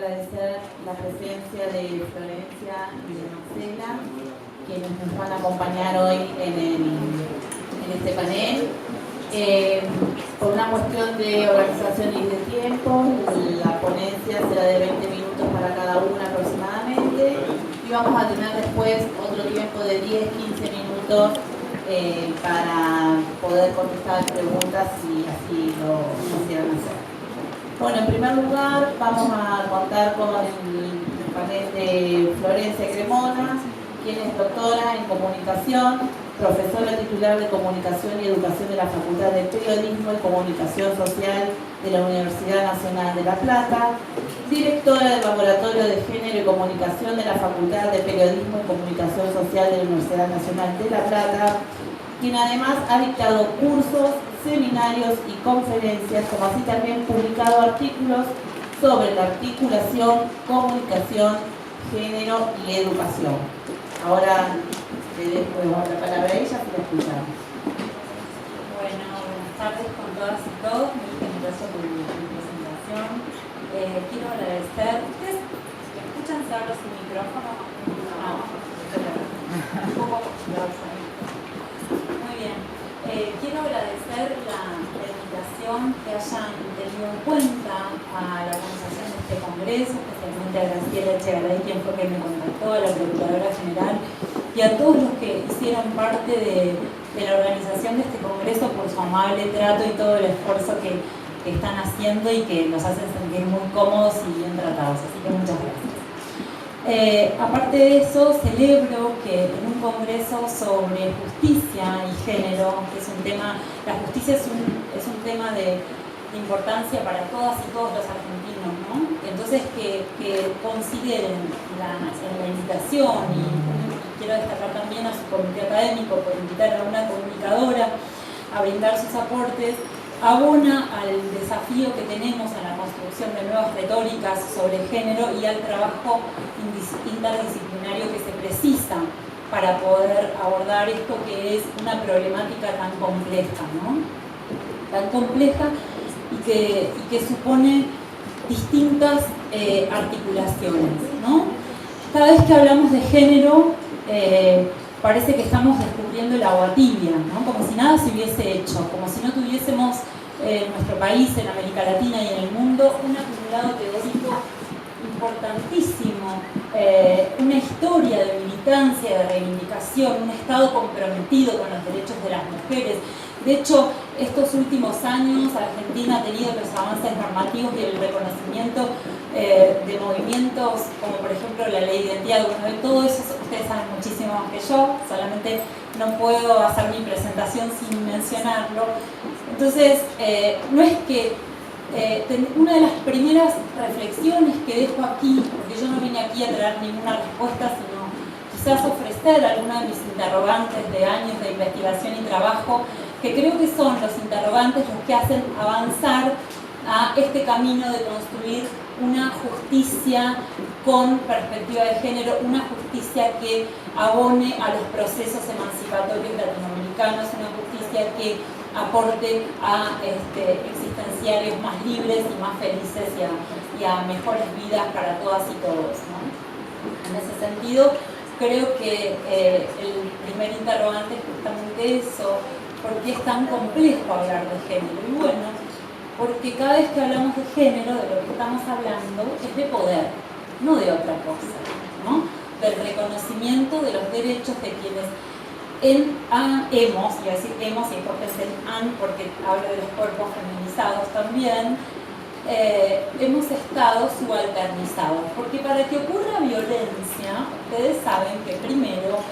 agradecer la presencia de Florencia y de Marcela, quienes nos van a acompañar hoy en este panel. Por una cuestión de organización y de tiempo, la ponencia será de 20 minutos para cada una aproximadamente, y vamos a tener después otro tiempo de 10-15 minutos para poder contestar preguntas si así lo quisieran hacer. Bueno, en primer lugar vamos a contar con el panel de Florencia Cremona, quien es doctora en comunicación, profesora titular de Comunicación y Educación de la Facultad de Periodismo y Comunicación Social de la Universidad Nacional de La Plata, directora del Laboratorio de Género y Comunicación de la Facultad de Periodismo y Comunicación Social de la Universidad Nacional de La Plata, quien además ha dictado cursos, seminarios y conferencias, como así también publicado artículos sobre la articulación, comunicación, género y educación. Ahora le dejo la palabra a ella y la escuchamos. Bueno, buenas tardes con todas y todos. Muchas gracias por mi presentación. Quiero agradecer. ¿Ustedes me escuchan? ¿Se abre su micrófono? No. Un poco. Muy bien. Quiero agradecer la invitación que hayan tenido en cuenta a la organización de este congreso, especialmente a Graciela Echegaray, quien fue quien me contactó, a la Procuradora General y a todos los que hicieron parte de la organización de este congreso por su amable trato y todo el esfuerzo que están haciendo y que nos hacen sentir muy cómodos y bien tratados. Así que muchas gracias. Aparte de eso, celebro que en un congreso sobre justicia y género, que es un tema, la justicia es un tema de importancia para todas y todos los argentinos, ¿no? Entonces que consideren la invitación, y quiero destacar también a su comité académico por invitar a una comunicadora a brindar sus aportes, abona al desafío que tenemos en la construcción de nuevas retóricas sobre género y al trabajo interdisciplinario que se precisa para poder abordar esto que es una problemática tan compleja, ¿no? Tan compleja y que supone distintas articulaciones, ¿no? Cada vez que hablamos de género, parece que estamos descubriendo el agua tibia, ¿no? Como si nada se hubiese hecho, como si no tuviésemos en nuestro país, en América Latina y en el mundo, un acumulado teórico importantísimo, una historia de militancia, de reivindicación, un Estado comprometido con los derechos de las mujeres. De hecho, estos últimos años Argentina ha tenido los avances normativos y el reconocimiento de movimientos como por ejemplo la Ley de Identidad. Bueno, de todo eso ustedes saben muchísimo más que yo, solamente no puedo hacer mi presentación sin mencionarlo. Entonces, no es que una de las primeras reflexiones que dejo aquí, porque yo no vine aquí a traer ninguna respuesta, sino quizás ofrecer alguna de mis interrogantes de años de investigación y trabajo, que creo que son los interrogantes los que hacen avanzar a este camino de construir una justicia con perspectiva de género, una justicia que abone a los procesos emancipatorios latinoamericanos, una justicia que aporte a existenciarios más libres y más felices y a mejores vidas para todas y todos, ¿no? En ese sentido, creo que el primer interrogante es justamente eso: ¿por qué es tan complejo hablar de género? Y bueno, porque cada vez que hablamos de género, de lo que estamos hablando es de poder, no de otra cosa, ¿no? Del reconocimiento de los derechos de quienes hemos, y después pensé en han, porque hablo de los cuerpos feminizados también, hemos estado subalternizados. Porque para que ocurra violencia, ustedes saben que primero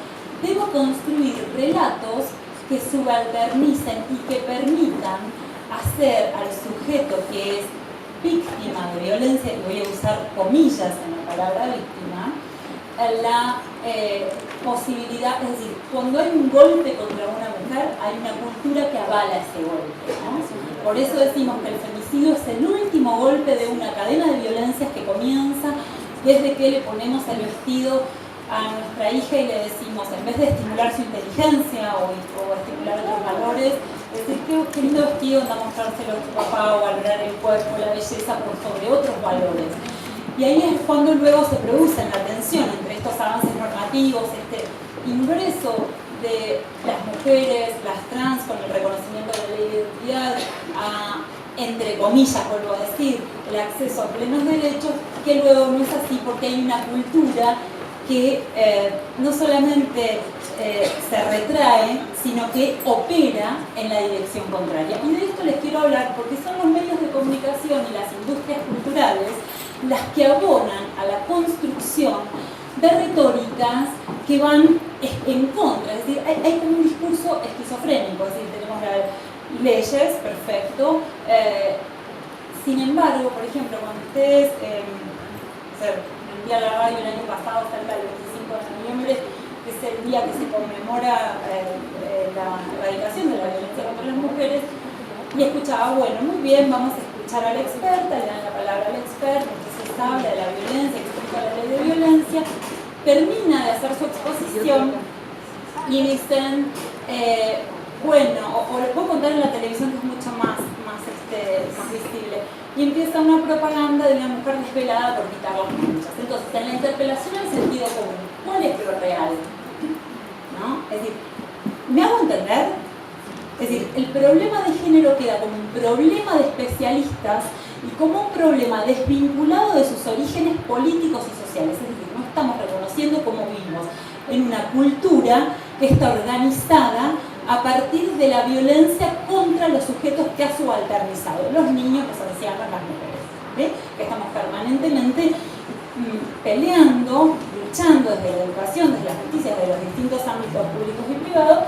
debo construir relatos que subalternicen y que permitan hacer al sujeto que es víctima de violencia, y voy a usar comillas en la palabra víctima, la posibilidad, es decir, cuando hay un golpe contra una mujer, hay una cultura que avala ese golpe, ¿no? Por eso decimos que el femicidio es el último golpe de una cadena de violencias que comienza desde que le ponemos el vestido a nuestra hija y le decimos, en vez de estimular su inteligencia o estimular otros valores, decir, qué lindo vestido, anda a mostrárselo a tu papá, o valorar el cuerpo, la belleza por sobre otros valores. Y ahí es cuando luego se produce la tensión entre estos avances normativos, este ingreso de las mujeres, las trans, con el reconocimiento de la ley de identidad, a, entre comillas, vuelvo a decir, el acceso a plenos derechos, que luego no es así porque hay una cultura que no solamente se retrae, sino que opera en la dirección contraria. Y de esto les quiero hablar porque son los medios de comunicación y las industrias culturales las que abonan a la construcción de retóricas que van en contra. Es decir, hay como un discurso esquizofrénico, es decir, tenemos leyes, perfecto. Sin embargo, por ejemplo, cuando ustedes, el día de la radio el año pasado, cerca del 25 de noviembre, que es el día que se conmemora la erradicación de la violencia contra las mujeres, y escuchaba, bueno, muy bien, vamos a escuchar a la experta, le dan la palabra al experto, entonces habla de la violencia, explica la ley de violencia, termina de hacer su exposición y dicen, bueno, o les puedo contar en la televisión que es mucho más visible, y empieza una propaganda de una mujer desvelada por quitar las manchas. Entonces, en la interpelación al sentido común, ¿cuál es lo real? ¿No? Es decir, ¿me hago entender? Es decir, el problema de género queda como un problema de especialistas y como un problema desvinculado de sus orígenes políticos y sociales. Es decir, no estamos reconociendo cómo vivimos en una cultura que está organizada a partir de la violencia contra los sujetos que ha subalternizado, los niños, los ancianos, las mujeres. ¿Sí? Que estamos permanentemente peleando, luchando desde la educación, desde la justicia, desde los distintos ámbitos públicos y privados,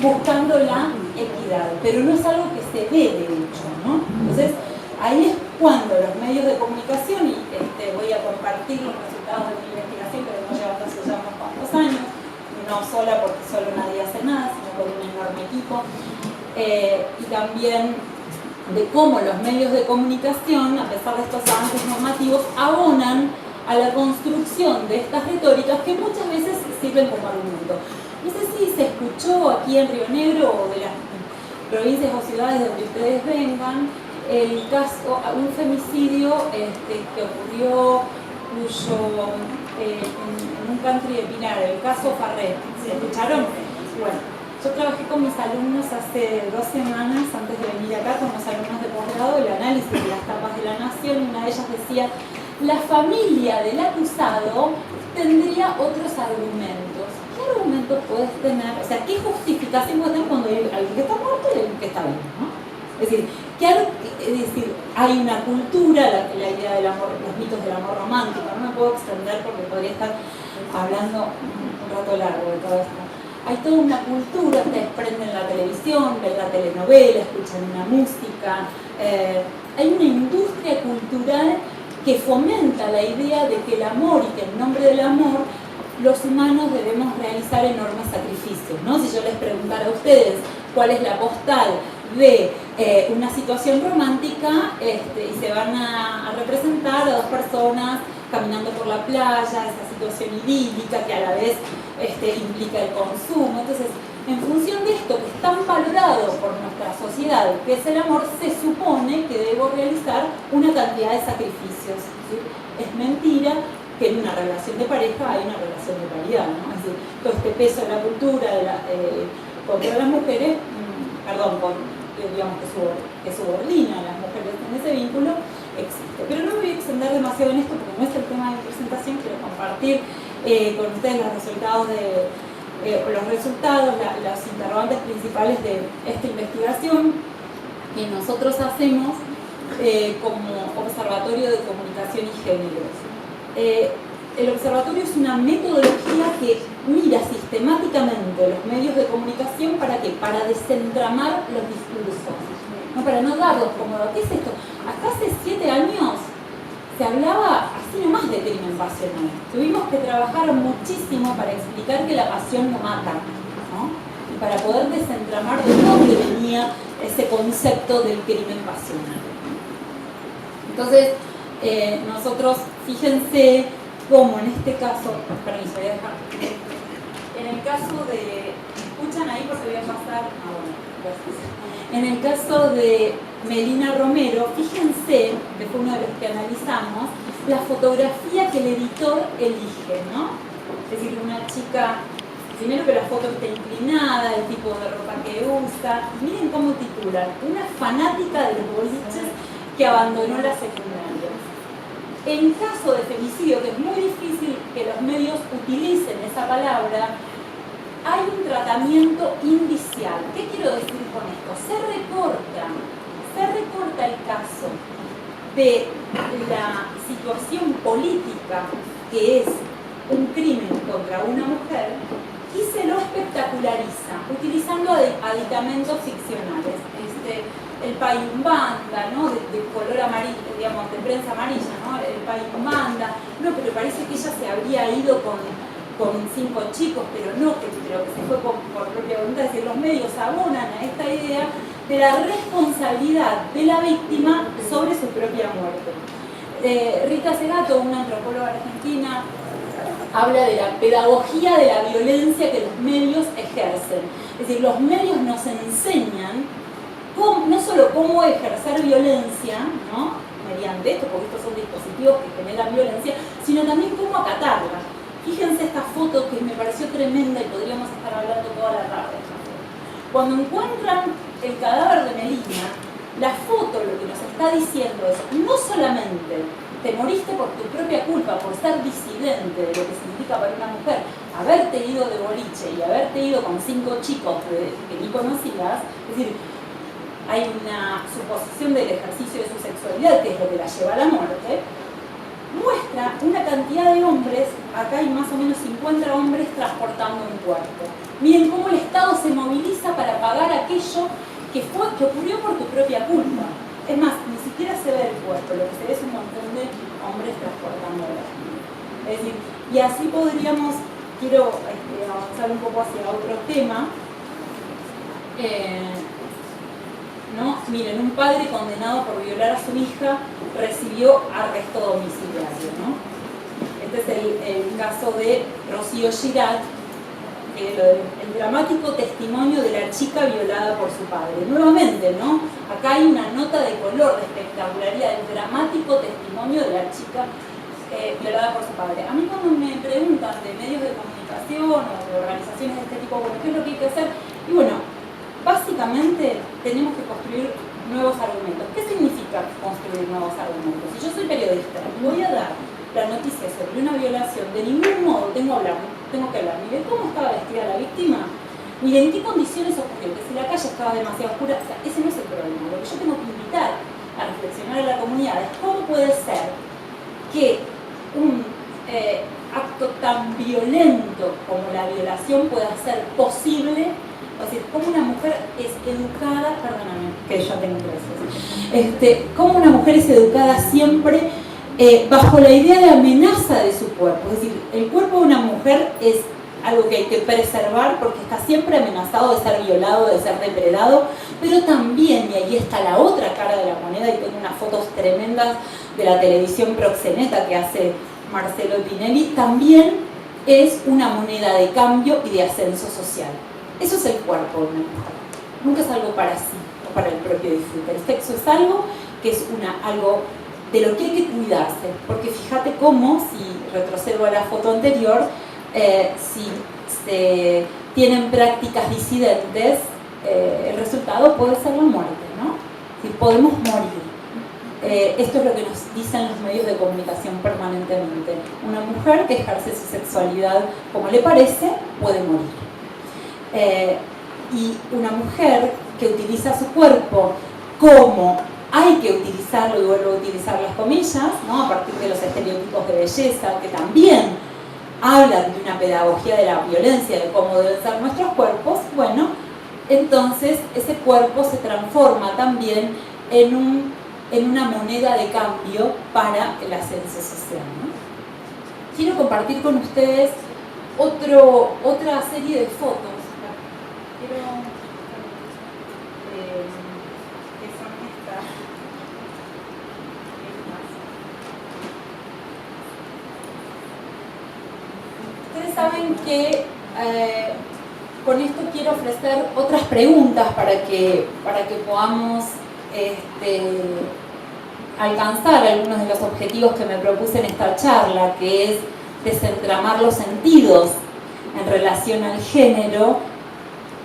buscando la equidad, pero no es algo que se ve de hecho, ¿no? Entonces, ahí es cuando los medios de comunicación, y voy a compartir los resultados de mi investigación, que vengo llevando hace ya unos cuantos años, no sola porque solo nadie hace nada, sino con un enorme equipo, y también de cómo los medios de comunicación, a pesar de estos avances normativos, abonan a la construcción de estas retóricas que muchas veces sirven como argumento. No sé si se escuchó aquí en Río Negro o de las provincias o ciudades de donde ustedes vengan, el caso, un femicidio que ocurrió en un country de Pinar, el caso Farré. ¿Se escucharon? Bueno, yo trabajé con mis alumnos hace 2 semanas, antes de venir acá, con los alumnos de posgrado, el análisis de las tapas de La Nación, y una de ellas decía, la familia del acusado tendría otros argumentos. ¿Qué argumentos puedes tener? O sea, ¿qué justificación puedes tener cuando hay alguien que está muerto y alguien que está vivo, ¿no? Es decir, hay una cultura, la idea del amor, los mitos del amor romántico, no me puedo extender porque podría estar hablando un rato largo de todo esto. Hay toda una cultura, ustedes prenden la televisión, ven la telenovela, escuchan una música, hay una industria cultural que fomenta la idea de que el amor y que en nombre del amor los humanos debemos realizar enormes sacrificios, ¿no? Si yo les preguntara a ustedes cuál es la postal de una situación romántica, y se van a representar a 2 personas caminando por la playa, esa situación idílica que a la vez implica el consumo. Entonces, en función de esto que es tan valorado por nuestra sociedad, que es el amor, se supone que debo realizar una cantidad de sacrificios, ¿sí? Es mentira que en una relación de pareja hay una relación de paridad, ¿no? Es decir, todo este peso de la cultura contra las mujeres, digamos que subordina a las mujeres en ese vínculo, existe. Pero no me voy a extender demasiado en esto porque no es el tema de mi presentación. Quiero compartir con ustedes los resultados, los interrogantes principales de esta investigación que nosotros hacemos como Observatorio de Comunicación y Géneros. El observatorio es una metodología que mira sistemáticamente los medios de comunicación para desentramar los discursos, no para no darlos como, ¿qué es esto? Hasta hace 7 años se hablaba así nomás de crimen pasional. Tuvimos que trabajar muchísimo para explicar que la pasión no mata, ¿no? Y para poder desentramar de dónde venía ese concepto del crimen pasional. Entonces, nosotros, fíjense cómo en este caso, permiso, voy a dejar. En el caso de, escuchan ahí porque voy a pasar, gracias. En el caso de Melina Romero, fíjense, que fue uno de los que analizamos, la fotografía que el editor elige, ¿no? Es decir, una chica, primero que la foto esté inclinada, el tipo de ropa que usa. Miren cómo titulan: una fanática de los boliches que abandonó la secundaria. En caso de femicidio, que es muy difícil que los medios utilicen esa palabra, hay un tratamiento indicial. ¿Qué quiero decir con esto? Se recorta el caso de la situación política, que es un crimen contra una mujer, y se lo espectaculariza utilizando aditamentos ficcionales. El Payumbanda, ¿no? de color amarillo, digamos, de prensa amarilla, ¿no? El Payumbanda, no, pero parece que ella se habría ido con 5 chicos, pero no, que se fue por propia voluntad. Es decir, los medios abonan a esta idea de la responsabilidad de la víctima sobre su propia muerte. Rita Segato, una antropóloga argentina, habla de la pedagogía de la violencia que los medios ejercen. Es decir, los medios nos enseñan no solo cómo ejercer violencia, ¿no? Mediante esto, porque estos son dispositivos que generan violencia, sino también cómo acatarla. Fíjense esta foto que me pareció tremenda y podríamos estar hablando toda la tarde. Cuando encuentran el cadáver de Melina, la foto lo que nos está diciendo es: no solamente te moriste por tu propia culpa, por ser disidente de lo que significa para una mujer haberte ido de boliche y haberte ido con 5 chicos que ni conocías, es decir, hay una suposición del ejercicio de su sexualidad, que es lo que la lleva a la muerte. Muestra una cantidad de hombres, acá hay más o menos 50 hombres transportando un cuerpo. Miren cómo el Estado se moviliza para pagar aquello que ocurrió por tu propia culpa. Es más, ni siquiera se ve el cuerpo, lo que se ve es un montón de hombres transportando la vida. Es decir, y así podríamos, quiero avanzar un poco hacia otro tema. ¿No? Miren, un padre condenado por violar a su hija recibió arresto domiciliario, ¿no? Este es el caso de Rocío Girat, el dramático testimonio de la chica violada por su padre. Nuevamente, ¿no? Acá hay una nota de color, de espectacularidad, el dramático testimonio de la chica violada por su padre. A mí, cuando me preguntan de medios de comunicación o de organizaciones de este tipo, bueno, ¿qué es lo que hay que hacer? Y bueno, básicamente tenemos que construir nuevos argumentos. ¿Qué significa construir nuevos argumentos? Si yo soy periodista y voy a dar la noticia sobre una violación, de ningún modo tengo que hablar ni de cómo estaba vestida la víctima, ni de en qué condiciones ocurrió, que si la calle estaba demasiado oscura. O sea, ese no es el problema. Lo que yo tengo que invitar a reflexionar a la comunidad es cómo puede ser que un acto tan violento como la violación pueda ser posible. Es decir, cómo una mujer es educada, perdóname, que yo tengo 13, cómo una mujer es educada siempre bajo la idea de amenaza de su cuerpo. Es decir, el cuerpo de una mujer es algo que hay que preservar porque está siempre amenazado de ser violado, de ser depredado, pero también, y ahí está la otra cara de la moneda, y tengo unas fotos tremendas de la televisión proxeneta que hace Marcelo Tinelli, también es una moneda de cambio y de ascenso social. Eso es el cuerpo de una mujer. Nunca es algo para sí o para el propio disfrute. El sexo es algo que es algo de lo que hay que cuidarse. Porque fíjate cómo, si retrocedo a la foto anterior, si se tienen prácticas disidentes, el resultado puede ser la muerte, ¿no? Si podemos morir. Esto es lo que nos dicen los medios de comunicación permanentemente. Una mujer que ejerce su sexualidad como le parece, puede morir. Y una mujer que utiliza su cuerpo como hay que utilizarlo, y vuelvo a utilizar las comillas, ¿no? A partir de los estereotipos de belleza, que también hablan de una pedagogía de la violencia, de cómo deben ser nuestros cuerpos, bueno, entonces ese cuerpo se transforma también en una moneda de cambio para el ascenso social, ¿no? Quiero compartir con ustedes otra serie de fotos. Quiero que son estas. Ustedes saben que con esto quiero ofrecer otras preguntas para que podamos alcanzar algunos de los objetivos que me propuse en esta charla, que es desentramar los sentidos en relación al género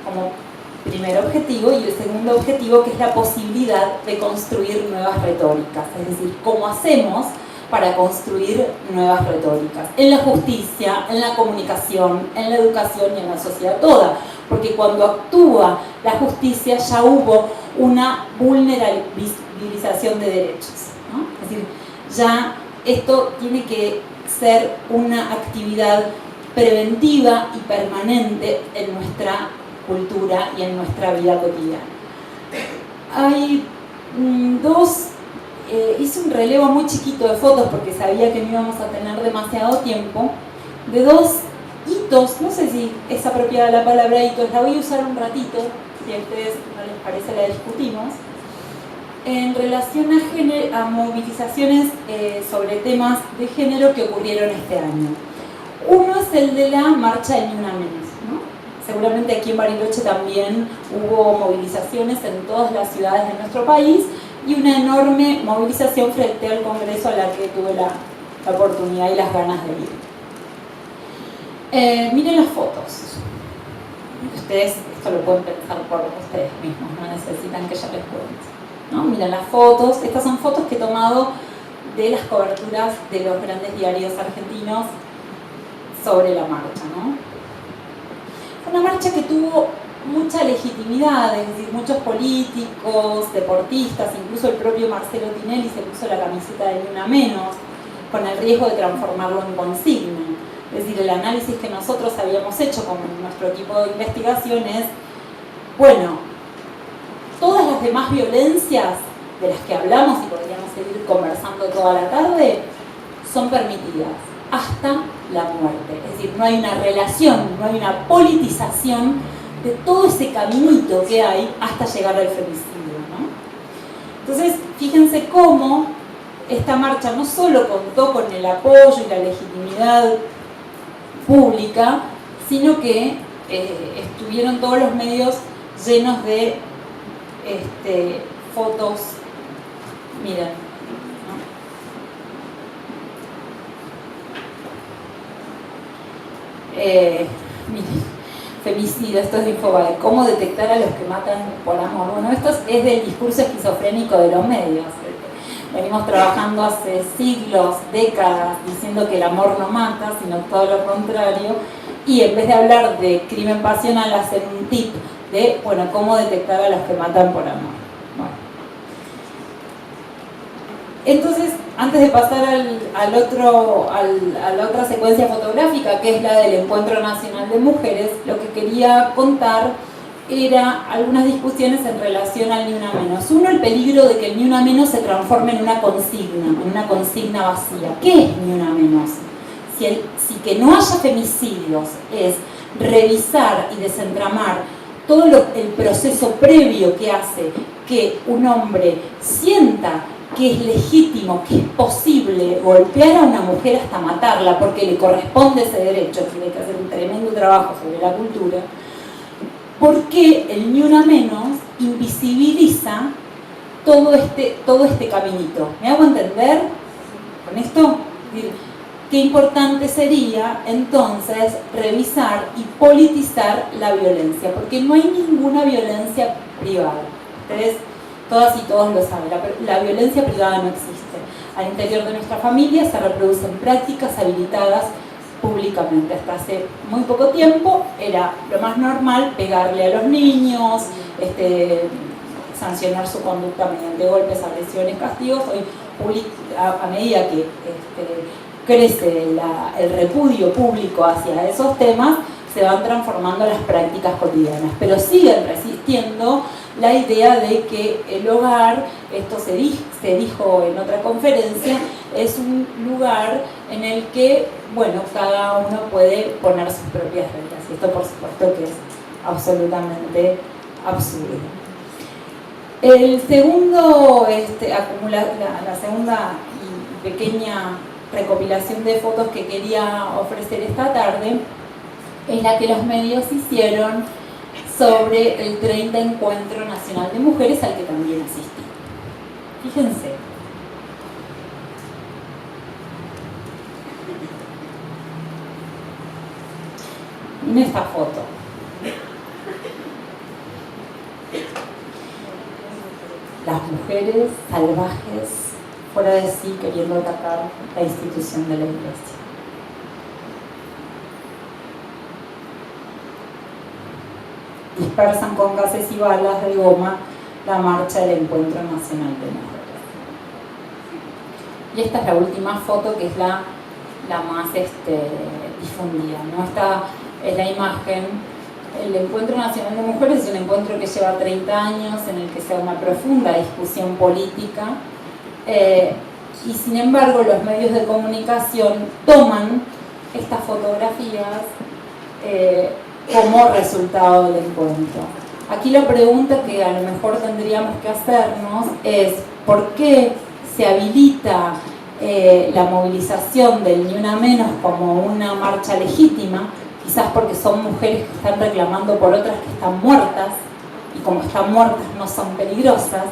como primer objetivo, y el segundo objetivo, que es la posibilidad de construir nuevas retóricas, es decir, cómo hacemos para construir nuevas retóricas en la justicia, en la comunicación, en la educación y en la sociedad toda, porque cuando actúa la justicia ya hubo una vulnerabilización de derechos, ¿no? Es decir, ya esto tiene que ser una actividad preventiva y permanente en nuestra cultura y en nuestra vida cotidiana. Hay hice un relevo muy chiquito de fotos porque sabía que no íbamos a tener demasiado tiempo, de dos hitos, no sé si es apropiada la palabra hitos, la voy a usar un ratito, si a ustedes no les parece la discutimos, en relación a movilizaciones sobre temas de género que ocurrieron este año. Uno es el de la marcha de Ni Una Menos, ¿no? Seguramente aquí en Bariloche también hubo movilizaciones en todas las ciudades de nuestro país y una enorme movilización frente al Congreso a la que tuve la oportunidad y las ganas de ir. Miren las fotos. Ustedes esto lo pueden pensar por ustedes mismos, no necesitan que yo les cuente, ¿no? Miren las fotos. Estas son fotos que he tomado de las coberturas de los grandes diarios argentinos sobre la marcha, ¿no? Fue una marcha que tuvo mucha legitimidad, es decir, muchos políticos, deportistas, incluso el propio Marcelo Tinelli se puso la camiseta de Ni Una Menos, con el riesgo de transformarlo en consigna. Es decir, el análisis que nosotros habíamos hecho con nuestro equipo de investigación es, bueno, todas las demás violencias de las que hablamos y podríamos seguir conversando toda la tarde, son permitidas hasta la muerte. Es decir, no hay una relación, no hay una politización de todo ese caminito que hay hasta llegar al femicidio, ¿no? Entonces, fíjense cómo esta marcha no solo contó con el apoyo y la legitimidad pública, sino que estuvieron todos los medios llenos de fotos, miren, ¿no? Miren, femicidio, esto es de Infobae, cómo detectar a los que matan por amor. Bueno, esto es del discurso esquizofrénico de los medios. Venimos trabajando hace siglos, décadas, diciendo que el amor no mata, sino todo lo contrario, y en vez de hablar de crimen pasional, hacen un tip de, bueno, cómo detectar a los que matan por amor. Bueno. Entonces, antes de pasar a la otra secuencia fotográfica, que es la del Encuentro Nacional de Mujeres, lo que quería contar era algunas discusiones en relación al Ni Una Menos. Uno, el peligro de que el Ni Una Menos se transforme en una consigna vacía. ¿Qué es Ni Una Menos? Si que no haya femicidios es revisar y desentramar todo el proceso previo que hace que un hombre sienta que es legítimo, que es posible golpear a una mujer hasta matarla porque le corresponde ese derecho, tiene que hacer un tremendo trabajo sobre la cultura. ¿Por qué el Ni Una Menos invisibiliza todo este caminito? ¿Me hago entender con esto? Qué importante sería entonces revisar y politizar la violencia, porque no hay ninguna violencia privada. Ustedes todas y todos lo saben, la violencia privada no existe. Al interior de nuestra familia se reproducen prácticas habilitadas públicamente. Hasta hace muy poco tiempo era lo más normal pegarle a los niños, sancionar su conducta mediante golpes, agresiones, castigos. Hoy, a medida que crece el repudio público hacia esos temas, se van transformando las prácticas cotidianas, pero siguen resistiendo la idea de que el hogar, esto se dijo en otra conferencia, es un lugar en el que, bueno, cada uno puede poner sus propias reglas, y esto por supuesto que es absolutamente absurdo. El segundo, la segunda y pequeña recopilación de fotos que quería ofrecer esta tarde es la que los medios hicieron sobre el 30 Encuentro Nacional de Mujeres, al que también asistí. Fíjense, en esta foto. Las mujeres salvajes, fuera de sí, queriendo atacar la institución de la Iglesia. Dispersan con gases y balas de goma la marcha del Encuentro Nacional de Mujeres. Y esta es la última foto, que es la más difundida, ¿no? Esta es la imagen. El Encuentro Nacional de Mujeres es un encuentro que lleva 30 años, en el que se da una profunda discusión política, y sin embargo los medios de comunicación toman estas fotografías como resultado del encuentro. Aquí la pregunta que a lo mejor tendríamos que hacernos es: ¿por qué se habilita la movilización del Ni Una Menos como una marcha legítima? Quizás porque son mujeres que están reclamando por otras que están muertas, y como están muertas no son peligrosas,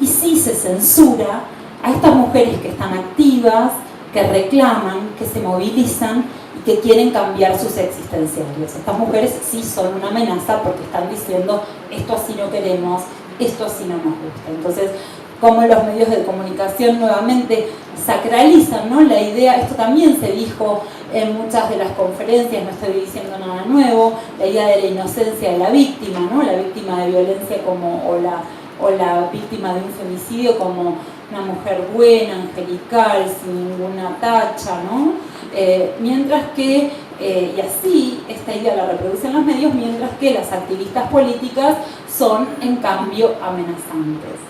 y sí se censura a estas mujeres que están activas, que reclaman, que se movilizan y que quieren cambiar sus existenciarios. Estas mujeres sí son una amenaza porque están diciendo: esto así no queremos, esto así no nos gusta. Entonces, como los medios de comunicación nuevamente sacralizan, ¿no?, la idea, esto también se dijo en muchas de las conferencias, no estoy diciendo nada nuevo, la idea de la inocencia de la víctima, ¿no?, la víctima de violencia o la víctima de un femicidio como una mujer buena, angelical, sin ninguna tacha, ¿no? Mientras que, y así esta idea la reproducen los medios, mientras que las activistas políticas son en cambio amenazantes.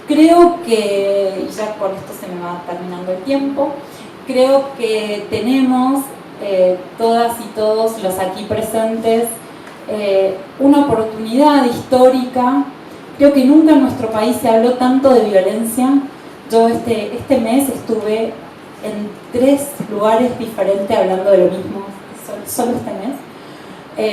Creo que, ya con esto se me va terminando el tiempo, creo que tenemos, todas y todos los aquí presentes, una oportunidad histórica. Creo que nunca en nuestro país se habló tanto de violencia. Yo este mes estuve en 3 lugares diferentes hablando de lo mismo, solo este mes.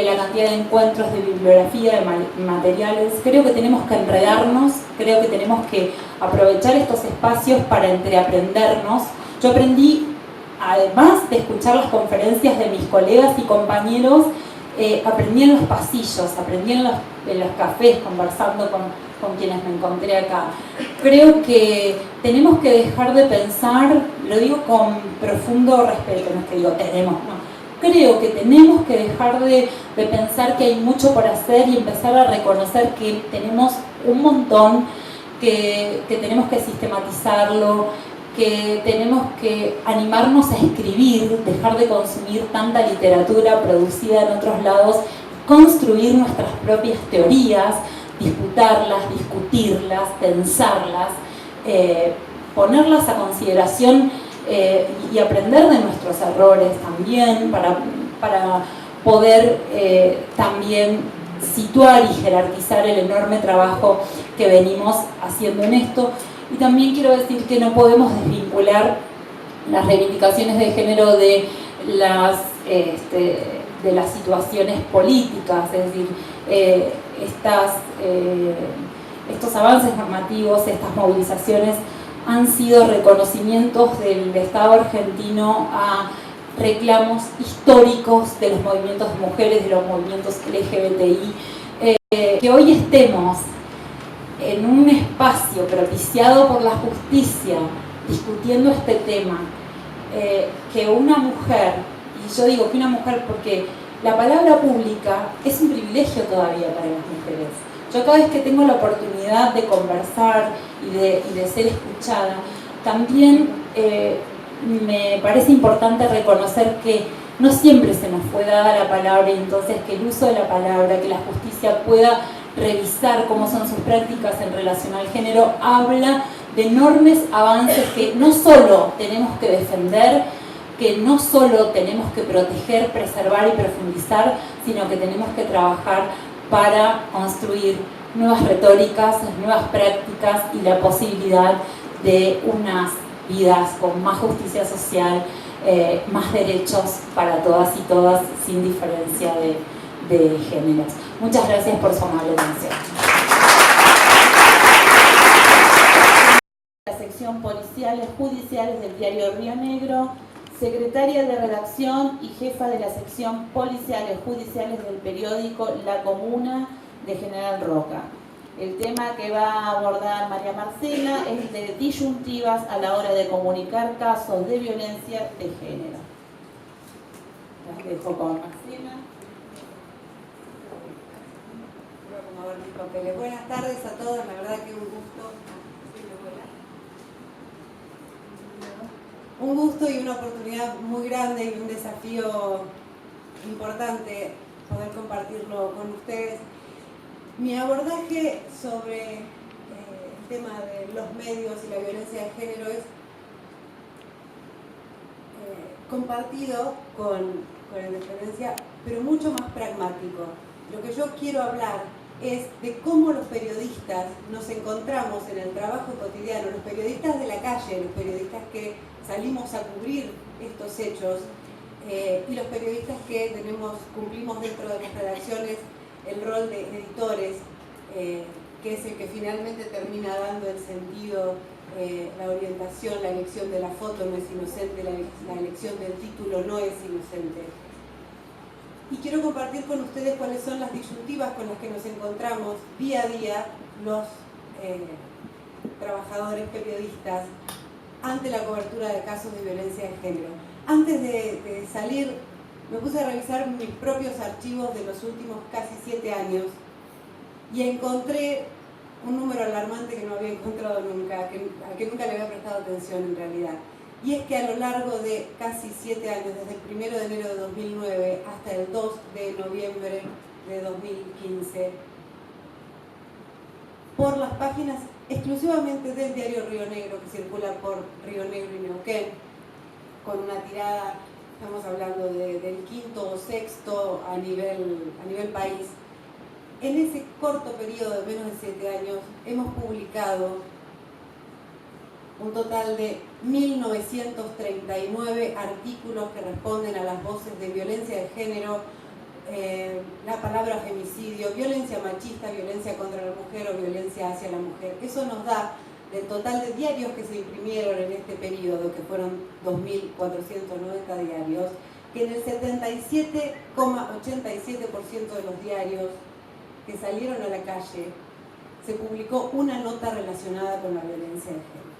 La cantidad de encuentros, de bibliografía, de materiales. Creo que tenemos que enredarnos, creo que tenemos que aprovechar estos espacios para entreaprendernos. Yo aprendí, además de escuchar las conferencias de mis colegas y compañeros, aprendí en los pasillos, aprendí en los cafés, conversando con quienes me encontré acá. Creo que tenemos que dejar de pensar, lo digo con profundo respeto, no es que digo tenemos, no. Creo que tenemos que dejar de pensar que hay mucho por hacer y empezar a reconocer que tenemos un montón, que tenemos que sistematizarlo, que tenemos que animarnos a escribir, dejar de consumir tanta literatura producida en otros lados, construir nuestras propias teorías, disputarlas, discutirlas, pensarlas, ponerlas a consideración y aprender de nuestros errores también, para poder también situar y jerarquizar el enorme trabajo que venimos haciendo en esto. Y también quiero decir que no podemos desvincular las reivindicaciones de género de las situaciones políticas, es decir, estos avances normativos, estas movilizaciones han sido reconocimientos del Estado argentino a reclamos históricos de los movimientos de mujeres, de los movimientos LGBTI. Que hoy estemos en un espacio propiciado por la justicia discutiendo este tema, que una mujer, y yo digo que una mujer porque la palabra pública es un privilegio todavía para las mujeres. Yo cada vez que tengo la oportunidad de conversar y de ser escuchada, también me parece importante reconocer que no siempre se nos fue dada la palabra, y entonces que el uso de la palabra, que la justicia pueda revisar cómo son sus prácticas en relación al género, habla de enormes avances que no solo tenemos que defender, que no solo tenemos que proteger, preservar y profundizar, sino que tenemos que trabajar para construir nuevas retóricas, nuevas prácticas y la posibilidad de unas vidas con más justicia social, más derechos para todas y todas, sin diferencia de géneros. Muchas gracias por su amable atención. La sección policiales judiciales del diario Río Negro secretaria de redacción y jefa de la sección policiales judiciales del periódico La Comuna de General Roca. El tema que va a abordar María Marcela es de disyuntivas a la hora de comunicar casos de violencia de género. Las dejo con Marcela. Voy a acomodar mis papeles. Buenas tardes a todos, la verdad que un gusto y una oportunidad muy grande y un desafío importante poder compartirlo con ustedes. Mi abordaje sobre el tema de los medios y la violencia de género es compartido con el de Florencia, pero mucho más pragmático. Lo que yo quiero hablar es de cómo los periodistas nos encontramos en el trabajo cotidiano, los periodistas de la calle, los periodistas que salimos a cubrir estos hechos y los periodistas que cumplimos dentro de las redacciones el rol de editores, que es el que finalmente termina dando el sentido, la orientación, la elección de la foto no es inocente, la elección del título no es inocente. Y quiero compartir con ustedes cuáles son las disyuntivas con las que nos encontramos día a día los trabajadores periodistas ante la cobertura de casos de violencia de género. Antes de salir, me puse a revisar mis propios archivos de los últimos casi 7 años y encontré un número alarmante que no había encontrado nunca, al que nunca le había prestado atención en realidad. Y es que a lo largo de casi 7 años, desde el 1 de enero de 2009 hasta el 2 de noviembre de 2015, por las páginas exclusivamente del diario Río Negro, que circula por Río Negro y Neuquén, con una tirada, estamos hablando del 5º o 6º a nivel país. En ese corto periodo de menos de 7 años hemos publicado un total de 1.939 artículos que responden a las voces de violencia de género, la palabra femicidio, violencia machista, violencia contra la mujer o violencia hacia la mujer. Eso nos da, del total de diarios que se imprimieron en este periodo, que fueron 2.490 diarios, que en el 77,87% de los diarios que salieron a la calle se publicó una nota relacionada con la violencia de género.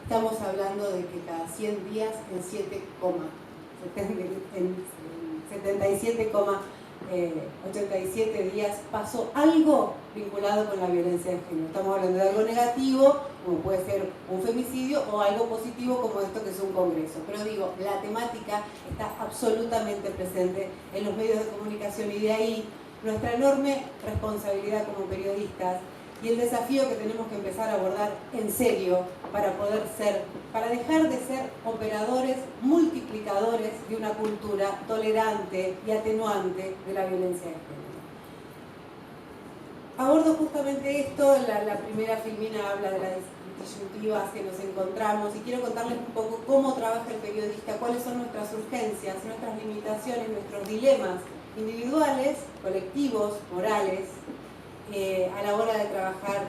Estamos hablando de que cada 100 días en 77,87 días pasó algo vinculado con la violencia de género. Estamos hablando de algo negativo, como puede ser un femicidio, o algo positivo como esto que es un congreso. Pero digo, la temática está absolutamente presente en los medios de comunicación y de ahí nuestra enorme responsabilidad como periodistas y el desafío que tenemos que empezar a abordar en serio para dejar de ser operadores multiplicadores de una cultura tolerante y atenuante de la violencia de género. Abordo justamente esto, la primera filmina habla de las disyuntivas que nos encontramos y quiero contarles un poco cómo trabaja el periodista, cuáles son nuestras urgencias, nuestras limitaciones, nuestros dilemas individuales, colectivos, morales, a la hora de trabajar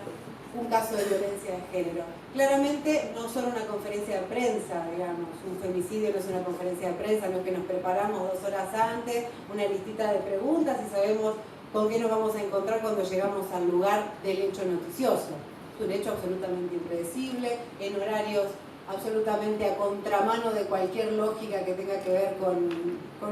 un caso de violencia de género. Claramente no solo una conferencia de prensa, digamos, un femicidio no es una conferencia de prensa, no es que nos preparamos 2 horas antes, una listita de preguntas y sabemos con qué nos vamos a encontrar cuando llegamos al lugar del hecho noticioso. Es un hecho absolutamente impredecible, en horarios absolutamente a contramano de cualquier lógica que tenga que ver con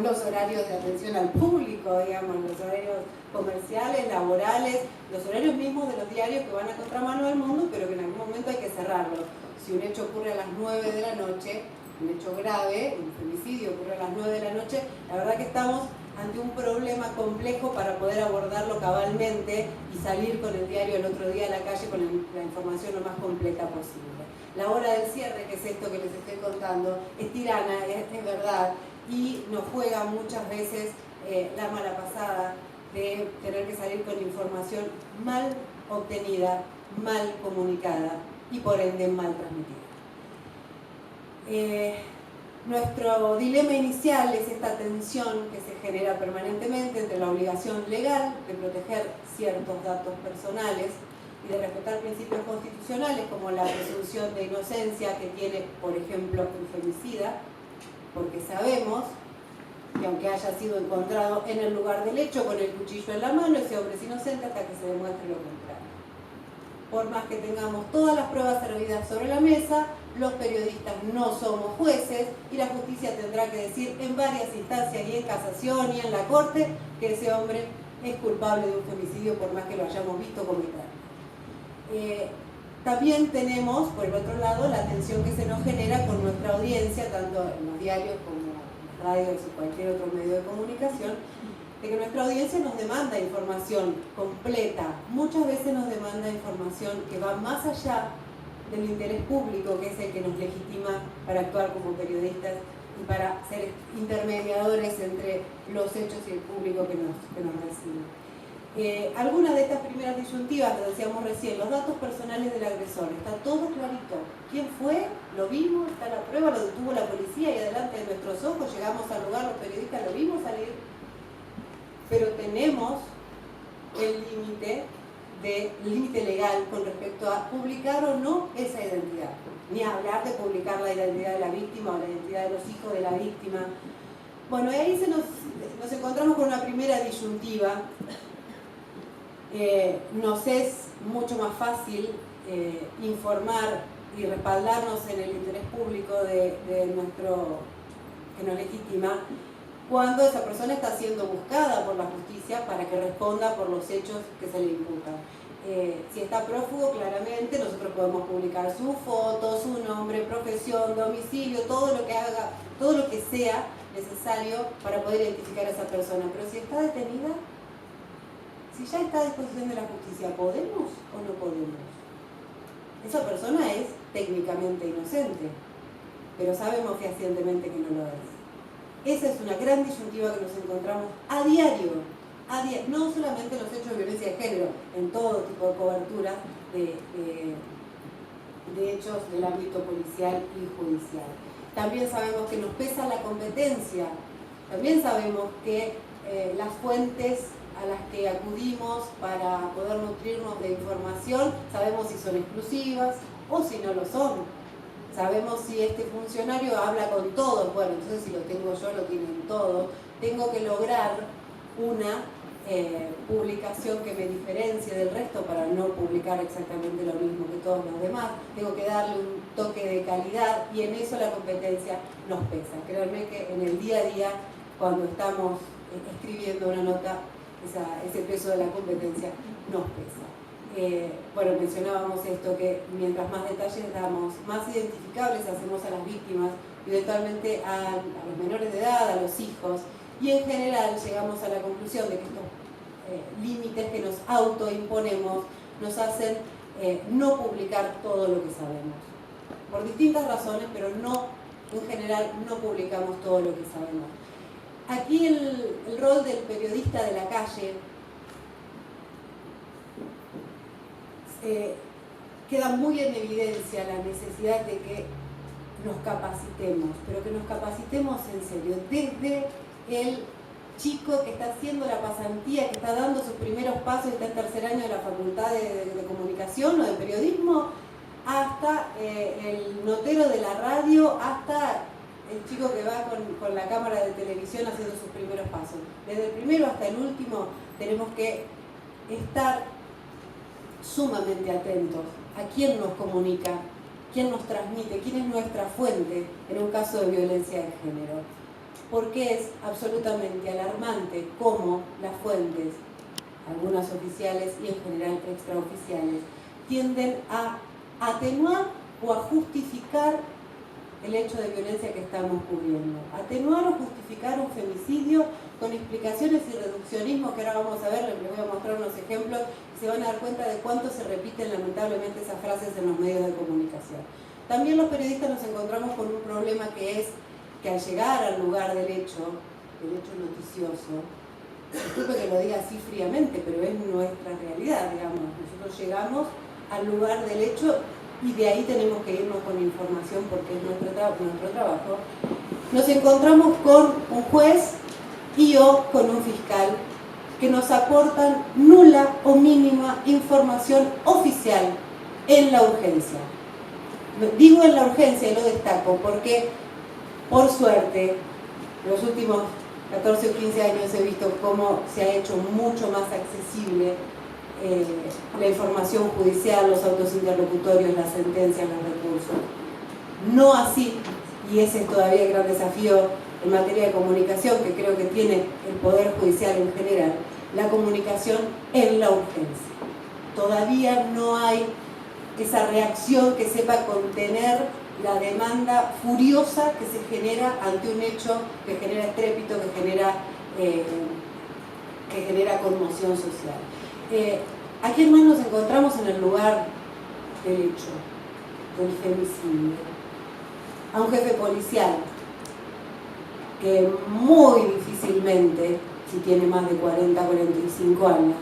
los horarios de atención al público, digamos, los horarios comerciales, laborales, los horarios mismos de los diarios que van a contramano del mundo, pero que en algún momento hay que cerrarlo. Si un hecho ocurre a las 9 de la noche, un hecho grave, un femicidio ocurre a las 9 de la noche, la verdad que estamos ante un problema complejo para poder abordarlo cabalmente y salir con el diario el otro día a la calle con la información lo más completa posible. La hora del cierre, que es esto que les estoy contando, es tirana, es verdad, y nos juega muchas veces la mala pasada de tener que salir con información mal obtenida, mal comunicada y por ende mal transmitida. Nuestro dilema inicial es esta tensión que se genera permanentemente entre la obligación legal de proteger ciertos datos personales y de respetar principios constitucionales como la presunción de inocencia que tiene, por ejemplo, un femicida, porque sabemos que aunque haya sido encontrado en el lugar del hecho con el cuchillo en la mano, ese hombre es inocente hasta que se demuestre lo contrario. Por más que tengamos todas las pruebas servidas sobre la mesa, los periodistas no somos jueces y la justicia tendrá que decir en varias instancias y en casación y en la corte que ese hombre es culpable de un femicidio por más que lo hayamos visto cometer. También tenemos, por el otro lado, la atención que se nos genera con nuestra audiencia, tanto en los diarios como en las radios y cualquier otro medio de comunicación, de que nuestra audiencia nos demanda información completa. Muchas veces nos demanda información que va más allá del interés público, que es el que nos legitima para actuar como periodistas y para ser intermediadores entre los hechos y el público que nos recibe. Algunas de estas primeras disyuntivas, lo decíamos recién, los datos personales del agresor, está todo clarito. ¿Quién fue? ¿Lo vimos? ¿Está la prueba? ¿Lo detuvo la policía y adelante de nuestros ojos? Llegamos al lugar, los periodistas lo vimos salir. Pero tenemos el límite legal con respecto a publicar o no esa identidad. Ni hablar de publicar la identidad de la víctima o la identidad de los hijos de la víctima. Bueno, y ahí nos encontramos con una primera disyuntiva. Nos es mucho más fácil informar y respaldarnos en el interés público de nuestro que nos legitima cuando esa persona está siendo buscada por la justicia para que responda por los hechos que se le imputan. Si está prófugo, claramente nosotros podemos publicar su foto, su nombre, profesión, domicilio, todo lo que haga, todo lo que sea necesario para poder identificar a esa persona. Pero si está detenida, si ya está a disposición de la justicia, ¿podemos o no podemos? Esa persona es técnicamente inocente, pero sabemos fehacientemente que no lo es. Esa es una gran disyuntiva que nos encontramos a diario, no solamente en los hechos de violencia de género, en todo tipo de cobertura de hechos del ámbito policial y judicial. También sabemos que nos pesa la competencia, también sabemos que las fuentes a las que acudimos para poder nutrirnos de información, sabemos si son exclusivas o si no lo son. Sabemos si este funcionario habla con todos. Bueno, entonces si lo tengo yo, lo tienen todos. Tengo que lograr una publicación que me diferencie del resto para no publicar exactamente lo mismo que todos los demás. Tengo que darle un toque de calidad y en eso la competencia nos pesa. Créanme que en el día a día, cuando estamos escribiendo una nota, ese peso de la competencia nos pesa. Bueno, mencionábamos esto, que mientras más detalles damos, más identificables hacemos a las víctimas y eventualmente a los menores de edad, a los hijos, y en general llegamos a la conclusión de que estos límites que nos autoimponemos nos hacen no publicar todo lo que sabemos. Por distintas razones, pero en general no publicamos todo lo que sabemos. Aquí el rol del periodista de la calle queda muy en evidencia la necesidad de que nos capacitemos, pero que nos capacitemos en serio, desde el chico que está haciendo la pasantía, que está dando sus primeros pasos, está en tercer año de la facultad de comunicación o de periodismo, hasta el notero de la radio, hasta el chico que va con la cámara de televisión haciendo sus primeros pasos. Desde el primero hasta el último tenemos que estar sumamente atentos a quién nos comunica, quién nos transmite, quién es nuestra fuente en un caso de violencia de género. Porque es absolutamente alarmante cómo las fuentes, algunas oficiales y en general extraoficiales, tienden a atenuar o a justificar el hecho de violencia que estamos cubriendo. Atenuar o justificar un femicidio con explicaciones y reduccionismo que ahora vamos a ver, les voy a mostrar unos ejemplos y se van a dar cuenta de cuánto se repiten lamentablemente esas frases en los medios de comunicación. También los periodistas nos encontramos con un problema que es que al llegar al lugar del hecho noticioso, disculpe que lo diga así fríamente, pero es nuestra realidad, digamos. Nosotros llegamos al lugar del hecho y de ahí tenemos que irnos con información porque es nuestro trabajo. Nos encontramos con un juez y o con un fiscal que nos aportan nula o mínima información oficial en la urgencia. Digo en la urgencia y lo destaco porque Por suerte, los últimos 14 o 15 años he visto cómo se ha hecho mucho más accesible la información judicial, los autos interlocutorios, las sentencias, los recursos. No así, y ese es todavía el gran desafío en materia de comunicación que creo que tiene el Poder Judicial en general, la comunicación en la urgencia. Todavía no hay esa reacción que sepa contener la demanda furiosa que se genera ante un hecho que genera estrépito, que genera conmoción social. ¿A quién más nos encontramos en el lugar del hecho, del femicidio? A un jefe policial que muy difícilmente, si tiene más de 40, 45 años,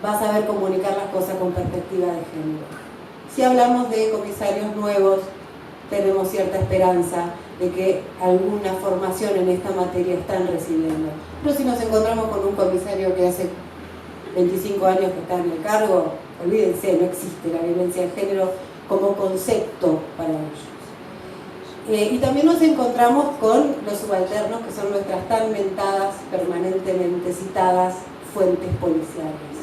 va a saber comunicar las cosas con perspectiva de género. Si hablamos de comisarios nuevos, tenemos cierta esperanza de que alguna formación en esta materia están recibiendo. Pero si nos encontramos con un comisario que hace 25 años que está en el cargo, olvídense, no existe la violencia de género como concepto para ellos. Y también nos encontramos con los subalternos, que son nuestras tan mentadas, permanentemente citadas fuentes policiales.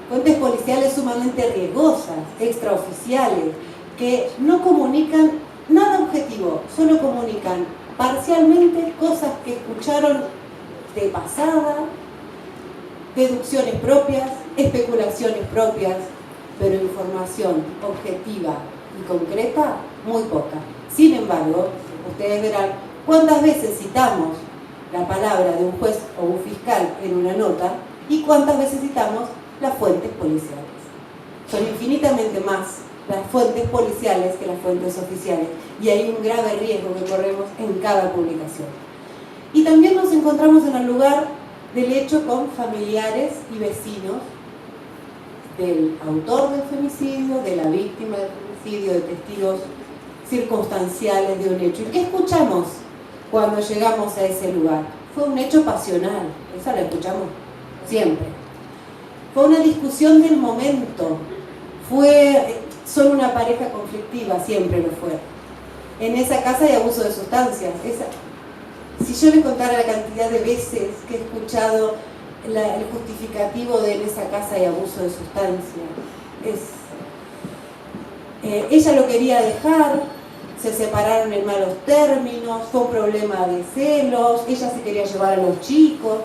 Fuentes policiales sumamente riesgosas, extraoficiales, que no comunican nada objetivo, solo comunican parcialmente cosas que escucharon de pasada, deducciones propias, especulaciones propias, pero información objetiva y concreta, muy poca. Sin embargo, ustedes verán cuántas veces citamos la palabra de un juez o un fiscal en una nota y cuántas veces citamos las fuentes policiales. Son infinitamente más las fuentes policiales que las fuentes oficiales, y hay un grave riesgo que corremos en cada publicación. Y también nos encontramos en el lugar del hecho con familiares y vecinos del autor del femicidio, de la víctima del femicidio, de testigos circunstanciales de un hecho. ¿Y qué escuchamos cuando llegamos a ese lugar? Fue un hecho pasional, esa la escuchamos siempre. Fue una discusión del momento, son una pareja conflictiva, siempre lo fue. En esa casa hay abuso de sustancias. Si yo les contara la cantidad de veces que he escuchado el justificativo de en esa casa hay abuso de sustancias, ella lo quería dejar, se separaron en malos términos, fue un problema de celos, ella se quería llevar a los chicos.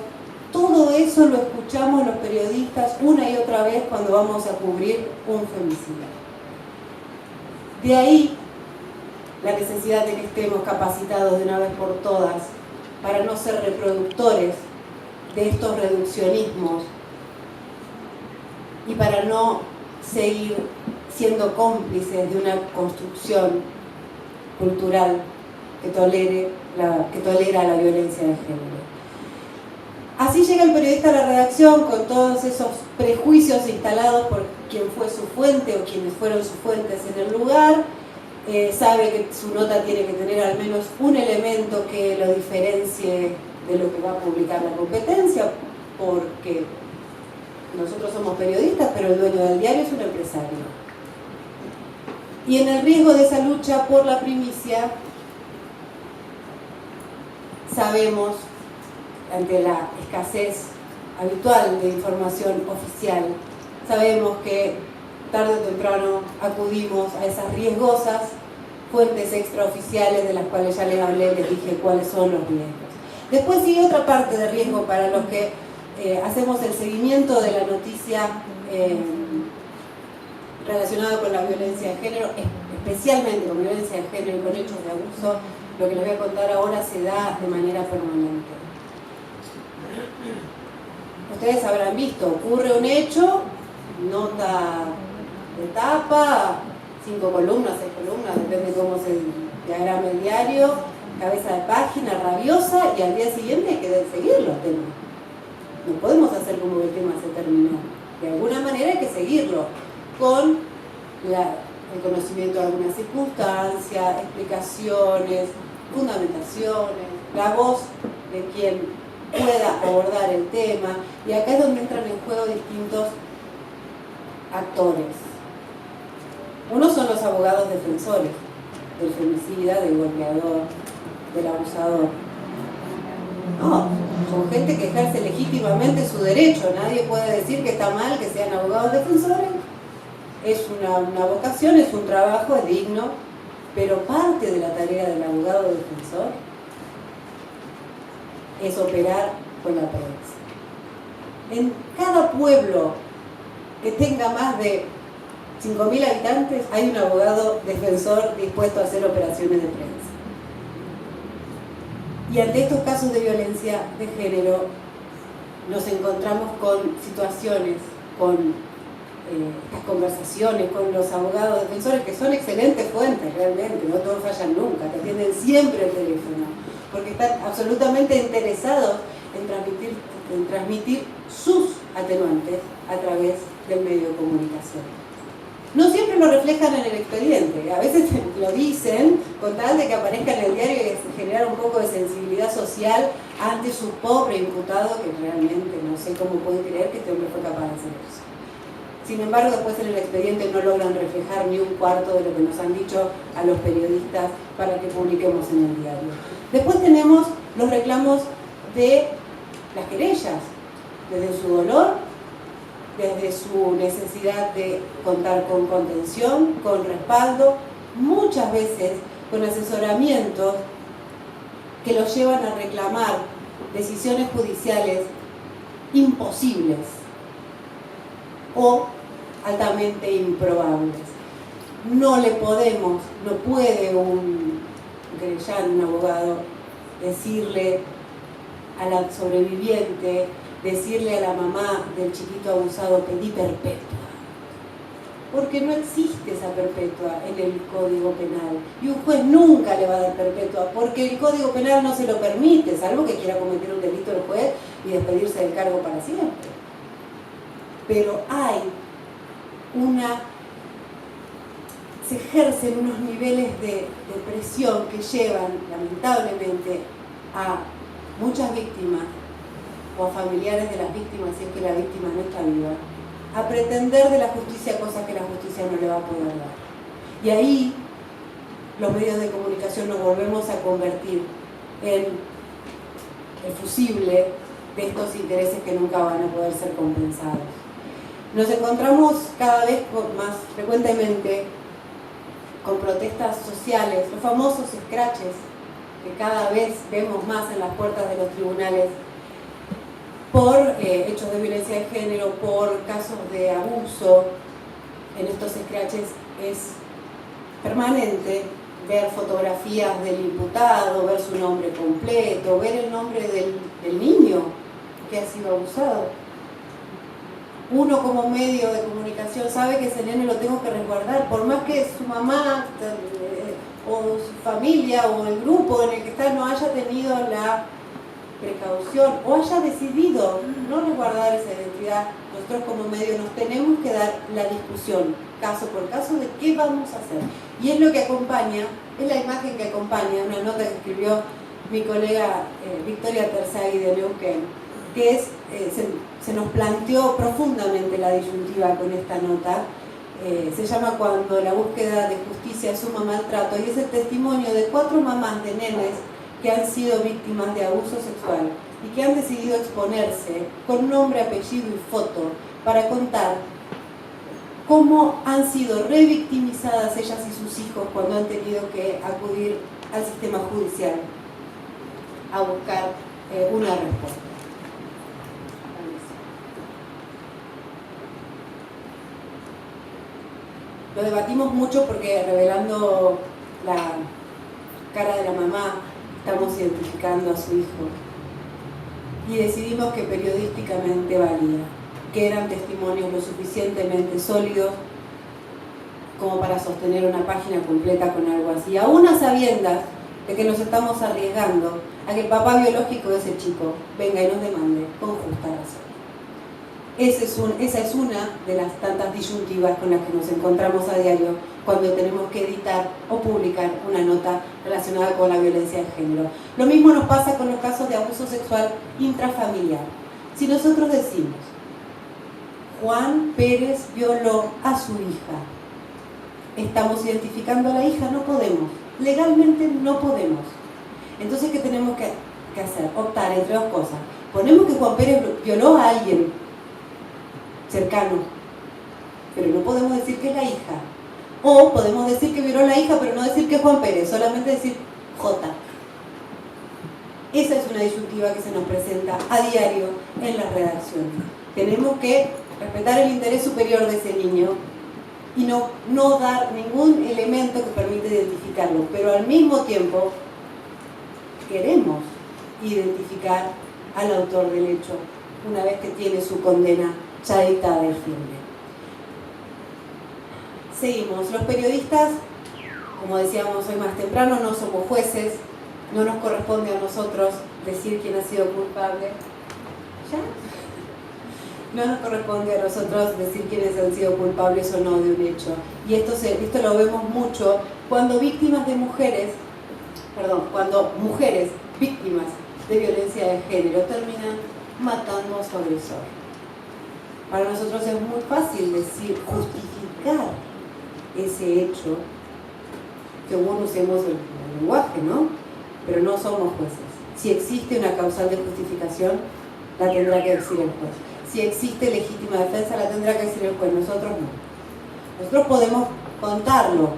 Todo eso lo escuchamos los periodistas una y otra vez cuando vamos a cubrir un femicidio. De ahí la necesidad de que estemos capacitados de una vez por todas para no ser reproductores de estos reduccionismos y para no seguir siendo cómplices de una construcción cultural que tolera la violencia de género. Así llega el periodista a la redacción con todos esos prejuicios instalados por quien fue su fuente o quienes fueron sus fuentes en el lugar. Sabe que su nota tiene que tener al menos un elemento que lo diferencie de lo que va a publicar la competencia, porque nosotros somos periodistas, pero el dueño del diario es un empresario. Y en el riesgo de esa lucha por la primicia, sabemos, ante la escasez habitual de información oficial, sabemos que tarde o temprano acudimos a esas riesgosas fuentes extraoficiales de las cuales ya les hablé, les dije cuáles son los riesgos. Después sigue otra parte de riesgo para los que hacemos el seguimiento de la noticia relacionada con la violencia de género, especialmente con violencia de género y con hechos de abuso. Lo que les voy a contar ahora se da de manera permanente. Ustedes habrán visto, ocurre un hecho, nota de tapa, 5 columnas, 6 columnas, depende de cómo se diagrame el diario, cabeza de página, rabiosa, y al día siguiente hay que seguir los temas. No podemos hacer como que el tema se terminó. De alguna manera hay que seguirlo, con el conocimiento de alguna circunstancia, explicaciones, fundamentaciones, la voz de quien pueda abordar el tema, y acá es donde entran en juego distintos actores. Unos son los abogados defensores del femicida, del golpeador, del abusador. No, son gente que ejerce legítimamente su derecho. Nadie puede decir que está mal que sean abogados defensores. Es una vocación, es un trabajo, es digno, pero parte de la tarea del abogado defensor es operar con la prensa. En cada pueblo que tenga más de 5.000 habitantes hay un abogado defensor dispuesto a hacer operaciones de prensa. Y ante estos casos de violencia de género nos encontramos con situaciones, con estas conversaciones con los abogados defensores, que son excelentes fuentes realmente, no todos fallan nunca, que atienden siempre el teléfono, porque están absolutamente interesados en transmitir sus atenuantes a través del medio de comunicación. No siempre lo reflejan en el expediente, a veces lo dicen con tal de que aparezca en el diario y generar un poco de sensibilidad social ante su pobre imputado, que realmente no sé cómo pueden creer que este hombre fue capaz de hacer eso. Sin embargo, después en el expediente no logran reflejar ni un cuarto de lo que nos han dicho a los periodistas para que publiquemos en el diario. Después tenemos los reclamos de las querellas, desde su dolor, desde su necesidad de contar con contención, con respaldo, muchas veces con asesoramientos que los llevan a reclamar decisiones judiciales imposibles o altamente improbables. No puede un querellante, un abogado, decirle a la sobreviviente, decirle a la mamá del chiquito abusado, pedí perpetua. Porque no existe esa perpetua en el Código Penal. Y un juez nunca le va a dar perpetua, porque el Código Penal no se lo permite, salvo que quiera cometer un delito el juez y despedirse del cargo para siempre. Pero se ejercen unos niveles de presión que llevan, lamentablemente, a muchas víctimas o a familiares de las víctimas, si es que la víctima no está viva, a pretender de la justicia cosas que la justicia no le va a poder dar. Y ahí los medios de comunicación nos volvemos a convertir en el fusible de estos intereses que nunca van a poder ser compensados. Nos encontramos cada vez más frecuentemente con protestas sociales, los famosos scratches que cada vez vemos más en las puertas de los tribunales por hechos de violencia de género, por casos de abuso. En estos scratches es permanente ver fotografías del imputado, ver su nombre completo, ver el nombre del niño que ha sido abusado. Uno como medio de comunicación sabe que ese nene lo tengo que resguardar, por más que su mamá o su familia o el grupo en el que está no haya tenido la precaución o haya decidido no resguardar esa identidad. Nosotros como medio nos tenemos que dar la discusión caso por caso de qué vamos a hacer, y es lo que acompaña, es la imagen que acompaña una nota que escribió mi colega Victoria Terzaghi de Neuquén, que se nos planteó profundamente la disyuntiva con esta nota. Se llama Cuando la búsqueda de justicia suma maltrato, y es el testimonio de 4 mamás de nenes que han sido víctimas de abuso sexual y que han decidido exponerse con nombre, apellido y foto para contar cómo han sido revictimizadas ellas y sus hijos cuando han tenido que acudir al sistema judicial a buscar una respuesta. Lo debatimos mucho porque revelando la cara de la mamá estamos identificando a su hijo, y decidimos que periodísticamente valía, que eran testimonios lo suficientemente sólidos como para sostener una página completa con algo así, aún a sabiendas de que nos estamos arriesgando a que el papá biológico de ese chico venga y nos demande con justa razón. Esa es una de las tantas disyuntivas con las que nos encontramos a diario cuando tenemos que editar o publicar una nota relacionada con la violencia de género. Lo mismo nos pasa con los casos de abuso sexual intrafamiliar. Si nosotros decimos, Juan Pérez violó a su hija, ¿estamos identificando a la hija? No podemos. Legalmente no podemos. Entonces, ¿qué tenemos que hacer? Optar entre dos cosas. Ponemos que Juan Pérez violó a alguien cercano, pero no podemos decir que es la hija. O podemos decir que violó a la hija, pero no decir que es Juan Pérez, solamente decir J. Esa es una disyuntiva que se nos presenta a diario en las redacciones. Tenemos que respetar el interés superior de ese niño y no dar ningún elemento que permita identificarlo, pero al mismo tiempo queremos identificar al autor del hecho una vez que tiene su condena ya dictada y firme. Seguimos. Los periodistas, como decíamos hoy más temprano, no somos jueces, no nos corresponde a nosotros decir quién ha sido culpable. ¿Ya? No nos corresponde a nosotros decir quiénes han sido culpables o no de un hecho. Y esto lo vemos mucho cuando cuando mujeres víctimas de violencia de género terminan matando a su agresor. Para nosotros es muy fácil justificar ese hecho, según usemos el lenguaje, ¿no? Pero no somos jueces. Si existe una causal de justificación, la tendrá que decir el juez. Si existe legítima defensa, la tendrá que decir el juez, nosotros no. Nosotros podemos contarlo.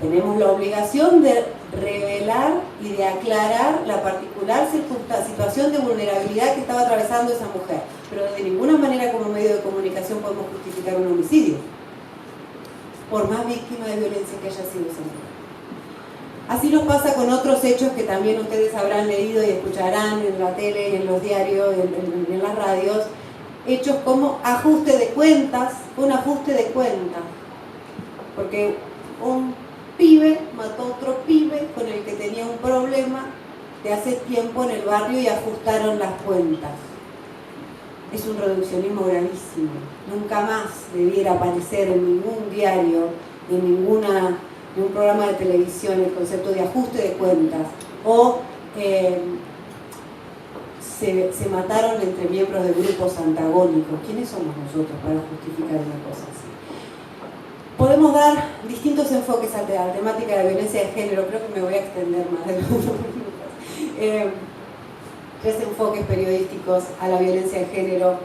Tenemos la obligación de revelar y de aclarar la particular situación de vulnerabilidad que estaba atravesando esa mujer. Pero de ninguna manera como medio de comunicación podemos justificar un homicidio, por más víctima de violencia que haya sido esa mujer. Así nos pasa con otros hechos que también ustedes habrán leído y escucharán en la tele, y en los diarios, en las radios. Hechos como ajuste de cuentas, un ajuste de cuentas. Porque un pibe mató a otro pibe con el que tenía un problema de hace tiempo en el barrio y ajustaron las cuentas. Es un reduccionismo gravísimo. Nunca más debiera aparecer en ningún diario, en un programa de televisión el concepto de ajuste de cuentas. O se mataron entre miembros de grupos antagónicos. ¿Quiénes somos nosotros para justificar una cosa así? Podemos dar distintos enfoques a la temática de la violencia de género. Creo que me voy a extender más de 2 minutos. 3 enfoques periodísticos a la violencia de género.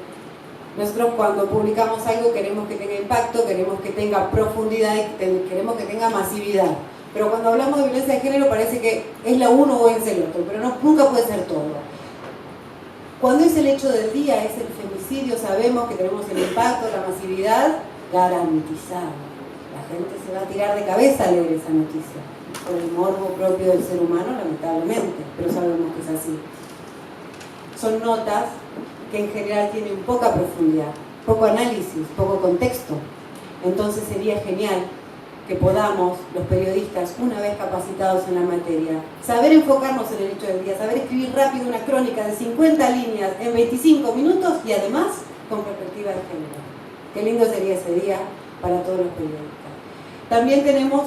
Nosotros cuando publicamos algo queremos que tenga impacto, queremos que tenga profundidad y queremos que tenga masividad. Pero cuando hablamos de violencia de género parece que es la uno o es el otro, pero nunca puede ser todo. Cuando es el hecho del día, es el femicidio, sabemos que tenemos el impacto, la masividad garantizado. La gente se va a tirar de cabeza a leer esa noticia, por el morbo propio del ser humano, lamentablemente, pero sabemos que es así. Son notas que en general tienen poca profundidad, poco análisis, poco contexto. Entonces sería genial que podamos, los periodistas, una vez capacitados en la materia, saber enfocarnos en el hecho del día, saber escribir rápido una crónica de 50 líneas en 25 minutos y además con perspectiva de género. Qué lindo sería ese día para todos los periodistas. También tenemos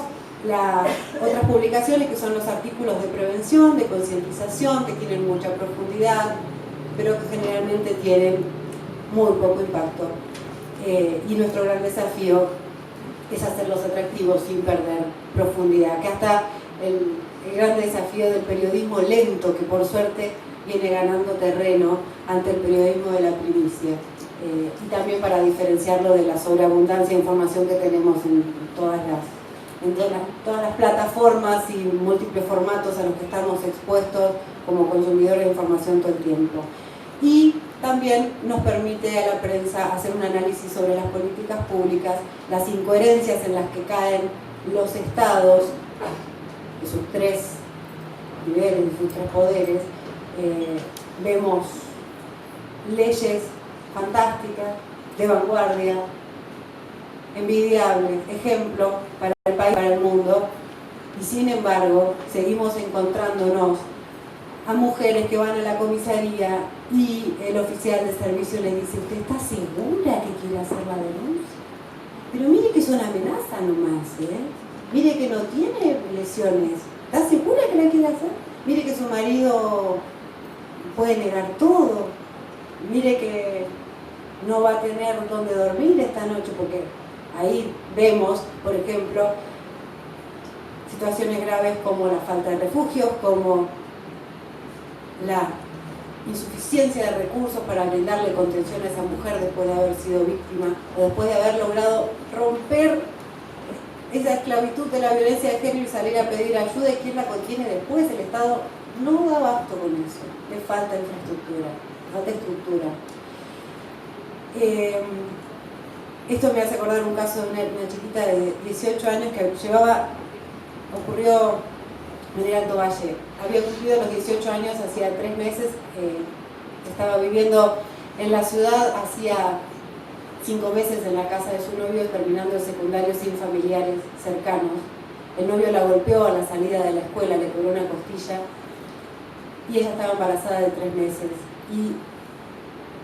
las otras publicaciones que son los artículos de prevención, de concientización, que tienen mucha profundidad, pero que generalmente tienen muy poco impacto. Y nuestro gran desafío es hacerlos atractivos sin perder profundidad, que hasta el gran desafío del periodismo lento, que por suerte viene ganando terreno ante el periodismo de la primicia, y también para diferenciarlo de la sobreabundancia de información que tenemos en todas las plataformas y múltiples formatos a los que estamos expuestos como consumidores de información todo el tiempo. Y también nos permite a la prensa hacer un análisis sobre las políticas públicas, las incoherencias en las que caen los estados, de sus 3 niveles, de sus 3 poderes. Vemos leyes fantásticas, de vanguardia, envidiables, ejemplo para el país, para el mundo, y sin embargo seguimos encontrándonos a mujeres que van a la comisaría y el oficial de servicio les dice: ¿usted está segura que quiere hacer la denuncia? Pero mire que es una amenaza nomás, mire que no tiene lesiones, ¿está segura que la quiere hacer? Mire que su marido puede negar todo, mire que no va a tener dónde dormir esta noche, porque ahí vemos, por ejemplo, situaciones graves como la falta de refugios, como la insuficiencia de recursos para brindarle contención a esa mujer después de haber sido víctima o después de haber logrado romper esa esclavitud de la violencia de género y salir a pedir ayuda, y quién la contiene después. El Estado no da abasto con eso, le falta infraestructura, le falta estructura. Esto me hace acordar un caso de una chiquita de 18 años que ocurrió en el Alto Valle. Había cumplido los 18 años hacía 3 meses, estaba viviendo en la ciudad, hacía 5 meses en la casa de su novio, terminando el secundario sin familiares cercanos. El novio la golpeó a la salida de la escuela, le quebró una costilla y ella estaba embarazada de 3 meses. Y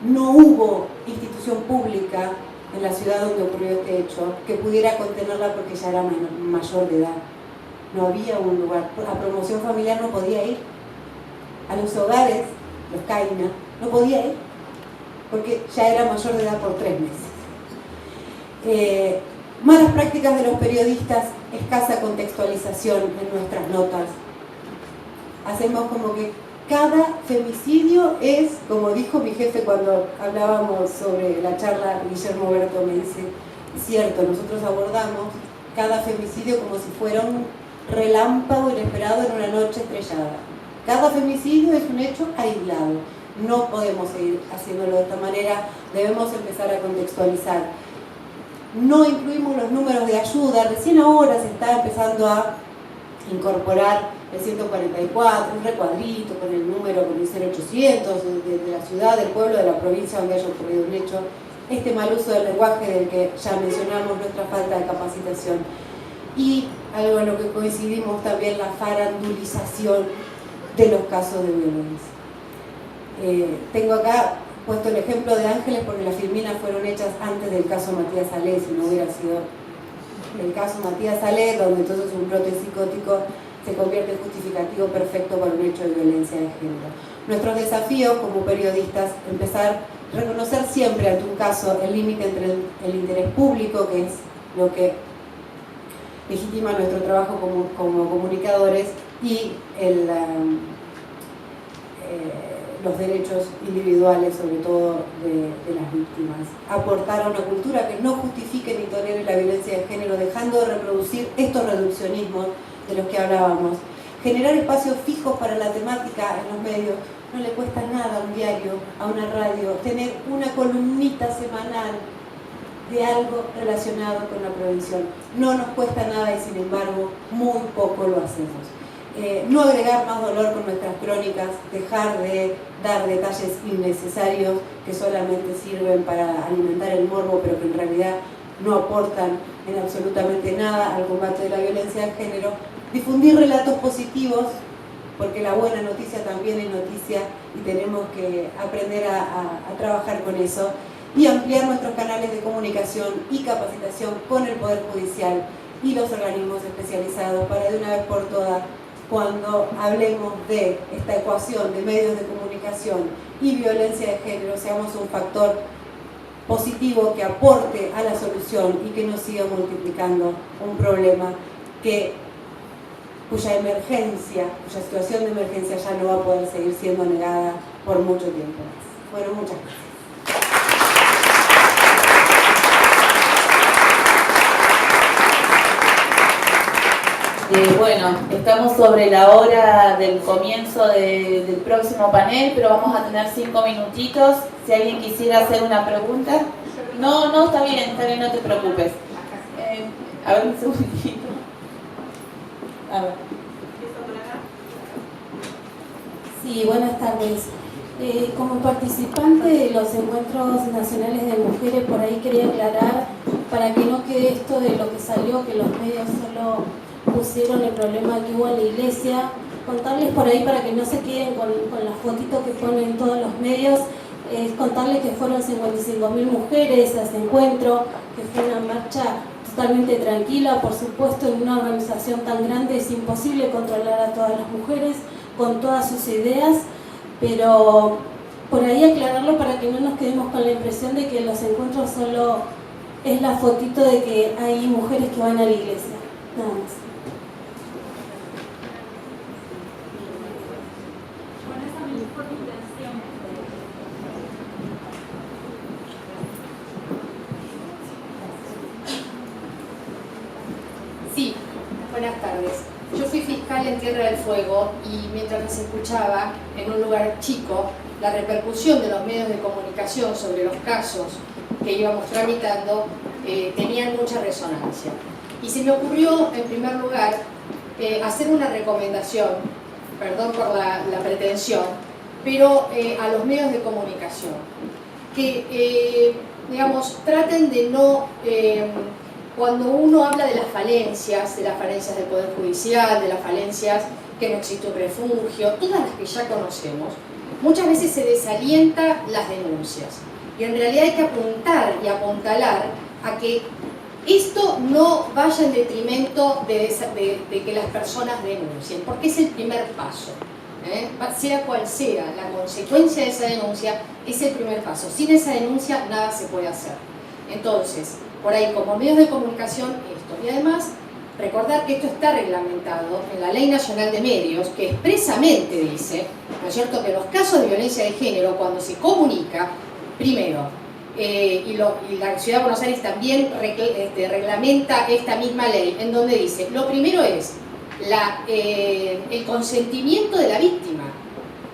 no hubo institución pública en la ciudad donde ocurrió este hecho que pudiera contenerla porque ya era mayor de edad. No había un lugar. A promoción familiar no podía ir. A los hogares, los CAINA, no podía ir porque ya era mayor de edad por 3 meses. Malas prácticas de los periodistas, escasa contextualización en nuestras notas. Hacemos como que cada femicidio es, como dijo mi jefe cuando hablábamos sobre la charla, Guillermo Berto me dice, es cierto, nosotros abordamos cada femicidio como si fuera un relámpago inesperado en una noche estrellada. Cada femicidio es un hecho aislado. No podemos seguir haciéndolo de esta manera, debemos empezar a contextualizar. No incluimos los números de ayuda, recién ahora se está empezando a incorporar el 144, un recuadrito con el número, con el 0800 de la ciudad, del pueblo, de la provincia donde haya ocurrido un hecho. Este mal uso del lenguaje del que ya mencionamos, nuestra falta de capacitación. Y algo en lo que coincidimos también, la farandulización de los casos de violencia. Tengo acá puesto el ejemplo de Ángeles porque las filminas fueron hechas antes del caso Matías Salé, si no hubiera sido el caso Matías Salé, donde entonces un brote psicótico se convierte en justificativo perfecto para un hecho de violencia de género. Nuestros desafíos como periodistas, empezar a reconocer siempre ante un caso el límite entre el interés público, que es lo que legitima nuestro trabajo como comunicadores, y los derechos individuales, sobre todo de las víctimas. Aportar a una cultura que no justifique ni tolere la violencia de género, dejando de reproducir estos reduccionismos de los que hablábamos. Generar espacios fijos para la temática en los medios. No le cuesta nada a un diario, a una radio, tener una columnita semanal de algo relacionado con la prevención. No nos cuesta nada y sin embargo muy poco lo hacemos. No agregar más dolor con nuestras crónicas, dejar de dar detalles innecesarios que solamente sirven para alimentar el morbo, pero que en realidad no aportan en absolutamente nada al combate de la violencia de género. Difundir relatos positivos, porque la buena noticia también es noticia y tenemos que aprender a trabajar con eso. Y ampliar nuestros canales de comunicación y capacitación con el Poder Judicial y los organismos especializados para de una vez por todas, cuando hablemos de esta ecuación de medios de comunicación y violencia de género, seamos un factor positivo que aporte a la solución y que no siga multiplicando un problema cuya situación de emergencia ya no va a poder seguir siendo negada por mucho tiempo más. Bueno, muchas gracias. Bueno, estamos sobre la hora del comienzo del próximo panel, pero vamos a tener 5 minutitos. Si alguien quisiera hacer una pregunta. No, está bien, no te preocupes. A ver un segundito. A ver. Sí, buenas tardes. Como participante de los encuentros nacionales de mujeres, por ahí quería aclarar, para que no quede esto de lo que salió, que los medios solo pusieron el problema que hubo en la iglesia, contarles por ahí para que no se queden con las fotitos que ponen todos los medios, contarles que fueron 55.000 mujeres a ese encuentro, que fue una marcha totalmente tranquila. Por supuesto, en una organización tan grande es imposible controlar a todas las mujeres con todas sus ideas, pero por ahí aclararlo para que no nos quedemos con la impresión de que los encuentros solo es la fotito de que hay mujeres que van a la iglesia, nada más. Buenas tardes. Yo fui fiscal en Tierra del Fuego y mientras les escuchaba, en un lugar chico, la repercusión de los medios de comunicación sobre los casos que íbamos tramitando tenían mucha resonancia. Y se me ocurrió, en primer lugar, hacer una recomendación, perdón por la pretensión, pero a los medios de comunicación, que, digamos, traten de no... cuando uno habla de las falencias del Poder Judicial, de las falencias que no existe un refugio, todas las que ya conocemos, muchas veces se desalienta las denuncias. Y en realidad hay que apuntar y apuntalar a que esto no vaya en detrimento de que las personas denuncien, porque es el primer paso. Sea cual sea la consecuencia de esa denuncia, es el primer paso. Sin esa denuncia nada se puede hacer. Entonces, por ahí como medios de comunicación esto. Y además, recordar que esto está reglamentado en la Ley Nacional de Medios, que expresamente dice, ¿no es cierto?, que los casos de violencia de género, cuando se comunica, primero, y la Ciudad de Buenos Aires también reglamenta esta misma ley, en donde dice, lo primero es el consentimiento de la víctima.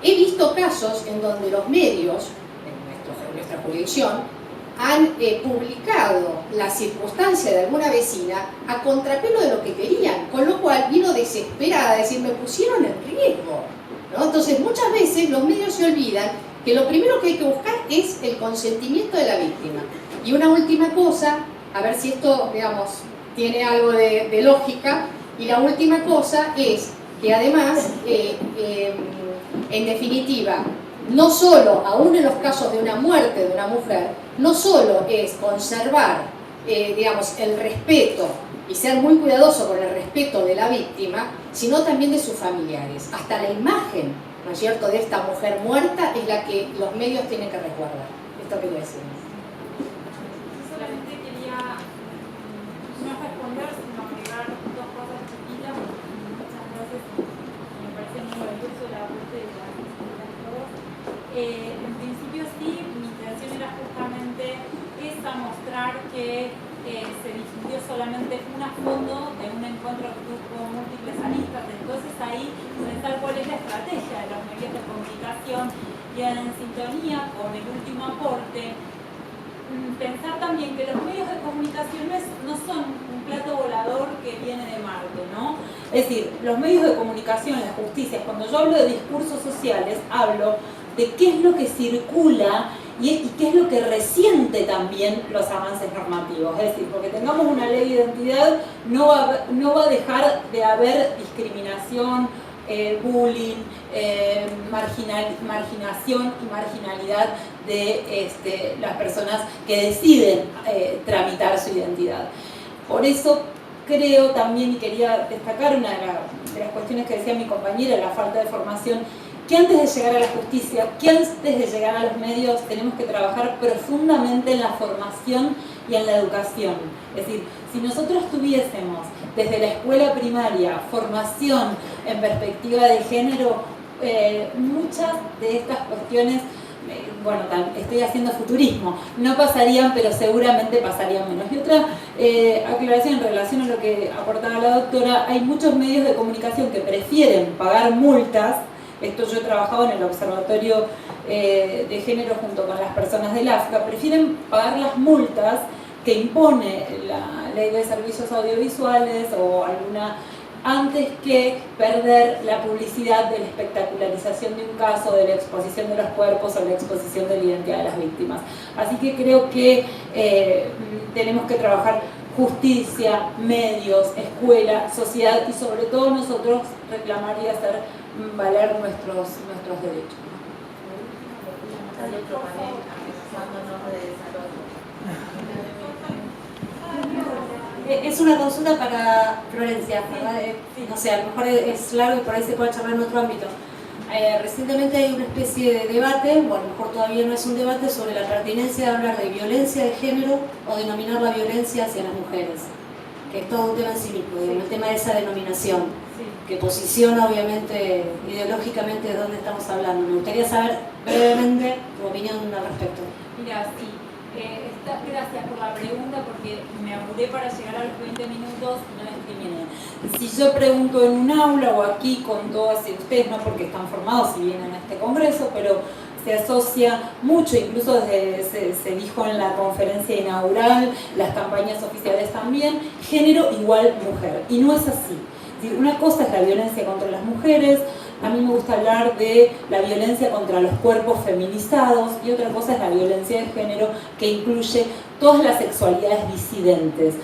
He visto casos en donde los medios, en nuestra jurisdicción, han publicado la circunstancia de alguna vecina a contrapelo de lo que querían, con lo cual vino desesperada a decir, me pusieron en riesgo, ¿no? Entonces muchas veces los medios se olvidan que lo primero que hay que buscar es el consentimiento de la víctima. Y una última cosa, a ver si esto, digamos, tiene algo de lógica, y la última cosa es que además, en definitiva, no solo, aún en los casos de una muerte de una mujer, no solo es conservar, digamos, el respeto y ser muy cuidadoso con el respeto de la víctima, sino también de sus familiares. Hasta la imagen, ¿no es cierto?, de esta mujer muerta es la que los medios tienen que resguardar. Esto quería decir. Solamente quería no responder, sino agregar dos cosas chiquitas. Muchas gracias. Me parece muy valioso el aporte de las dos. En principio sí, mi intención era justamente esa, mostrar que se discutió solamente un fondo de un encuentro que tuvo múltiples aristas. Entonces ahí pensar cuál es la estrategia de los medios de comunicación y en sintonía con el último aporte, pensar también que los medios de comunicación no son un plato volador que viene de Marte, ¿no? Es decir, los medios de comunicación, las justicias, cuando yo hablo de discursos sociales, hablo de qué es lo que circula y qué es lo que resiente también los avances normativos. Es decir, porque tengamos una ley de identidad, no va a dejar de haber discriminación, bullying, marginación y marginalidad de las personas que deciden tramitar su identidad. Por eso creo también, y quería destacar una de las cuestiones que decía mi compañera, la falta de formación, que antes de llegar a la justicia, que antes de llegar a los medios, tenemos que trabajar profundamente en la formación y en la educación. Es decir, si nosotros tuviésemos desde la escuela primaria formación en perspectiva de género, muchas de estas cuestiones, bueno, estoy haciendo futurismo, no pasarían, pero seguramente pasarían menos. Y otra aclaración en relación a lo que aportaba la doctora, hay muchos medios de comunicación que prefieren pagar multas. Esto yo he trabajado en el Observatorio de Género junto con las personas del AFCA, prefieren pagar las multas que impone la Ley de Servicios Audiovisuales o alguna, antes que perder la publicidad de la espectacularización de un caso, de la exposición de los cuerpos o la exposición de la identidad de las víctimas. Así que creo que tenemos que trabajar justicia, medios, escuela, sociedad y sobre todo nosotros reclamar y hacer valer nuestros derechos. Hay otro panel amenazándonos de desalojo. Es una consulta para Florencia, ¿verdad? No sé, a lo mejor es largo y por ahí se puede charlar en otro ámbito. Recientemente hay una especie de debate, bueno, a lo mejor todavía no es un debate, sobre la pertinencia de hablar de violencia de género o denominar la violencia hacia las mujeres, que es todo un tema en sí mismo, el tema de esa denominación, que posiciona obviamente ideológicamente de dónde estamos hablando. Me gustaría saber brevemente tu opinión al respecto. Mira, sí. Gracias por la pregunta, porque me apuré para llegar a los 20 minutos y no discriminé. Si yo pregunto en un aula o aquí con todas ustedes, no porque están formados y vienen a este congreso, pero se asocia mucho, incluso se dijo en la conferencia inaugural, las campañas oficiales también, género igual mujer. Y no es así. Una cosa es la violencia contra las mujeres, a mí me gusta hablar de la violencia contra los cuerpos feminizados, y otra cosa es la violencia de género, que incluye todas las sexualidades disidentes.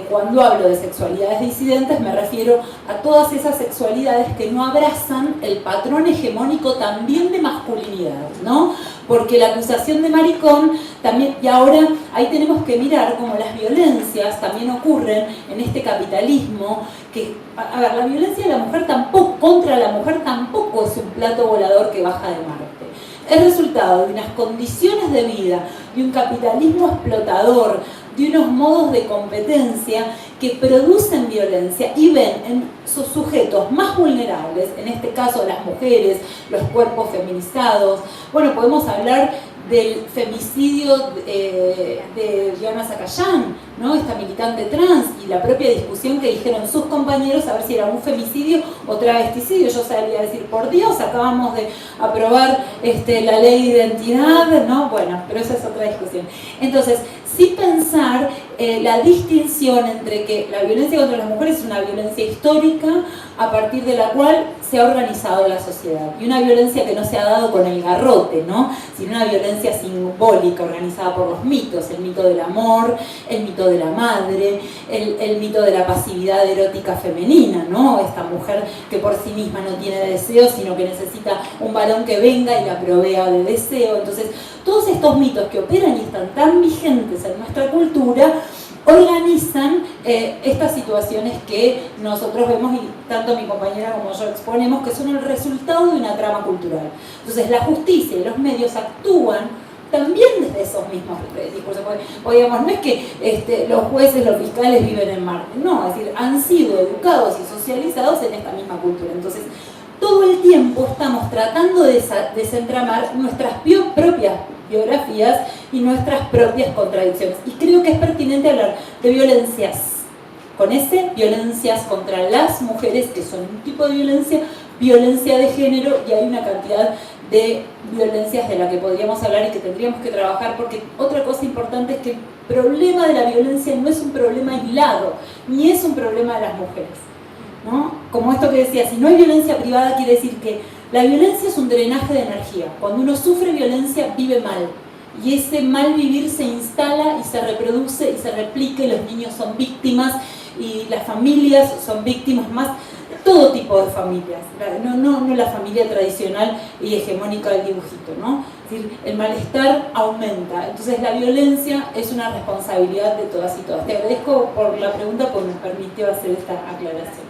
Cuando hablo de sexualidades disidentes me refiero a todas esas sexualidades que no abrazan el patrón hegemónico también de masculinidad, ¿no? Porque la acusación de maricón también, y ahora ahí tenemos que mirar cómo las violencias también ocurren en este capitalismo, que, a ver, la violencia de la mujer tampoco, contra la mujer tampoco es un plato volador que baja de Marte. Es resultado de unas condiciones de vida, de un capitalismo explotador, de unos modos de competencia que producen violencia y ven en sus sujetos más vulnerables, en este caso las mujeres, los cuerpos feminizados. Bueno, podemos hablar del femicidio de Diana Zacayán, ¿no? Esta militante trans, y la propia discusión que dijeron sus compañeros a ver si era un femicidio o travesticidio. Yo salía a decir, por Dios, acabamos de aprobar la ley de identidad, ¿no? Bueno, pero esa es otra discusión. Entonces, sí pensar la distinción entre que la violencia contra las mujeres es una violencia histórica a partir de la cual se ha organizado la sociedad, y una violencia que no se ha dado con el garrote, ¿no? Sino una violencia simbólica organizada por los mitos, el mito del amor, el mito de la madre, el mito de la pasividad erótica femenina, ¿no? Esta mujer que por sí misma no tiene deseo, sino que necesita un varón que venga y la provea de deseo. Entonces, todos estos mitos que operan y están tan vigentes en nuestra cultura organizan estas situaciones que nosotros vemos, y tanto mi compañera como yo exponemos, que son el resultado de una trama cultural. Entonces la justicia y los medios actúan también desde esos mismos discursos. Digamos, no es que los jueces, los fiscales viven en Marte, no, es decir, han sido educados y socializados en esta misma cultura. Entonces, todo el tiempo estamos tratando de desentramar nuestras propias biografías y nuestras propias contradicciones. Y creo que es pertinente hablar de violencias, con violencias contra las mujeres, que son un tipo de violencia de género, y hay una cantidad de violencias de la que podríamos hablar y que tendríamos que trabajar, porque otra cosa importante es que el problema de la violencia no es un problema aislado, ni es un problema de las mujeres, ¿no? Como esto que decía, si no hay violencia privada, quiere decir que la violencia es un drenaje de energía. Cuando uno sufre violencia, vive mal. Y ese mal vivir se instala y se reproduce y se replica, y los niños son víctimas, y las familias son víctimas, más todo tipo de familias. No la familia tradicional y hegemónica del dibujito, ¿no? Es decir, el malestar aumenta. Entonces la violencia es una responsabilidad de todas y todas. Te agradezco por la pregunta, porque me permitió hacer esta aclaración.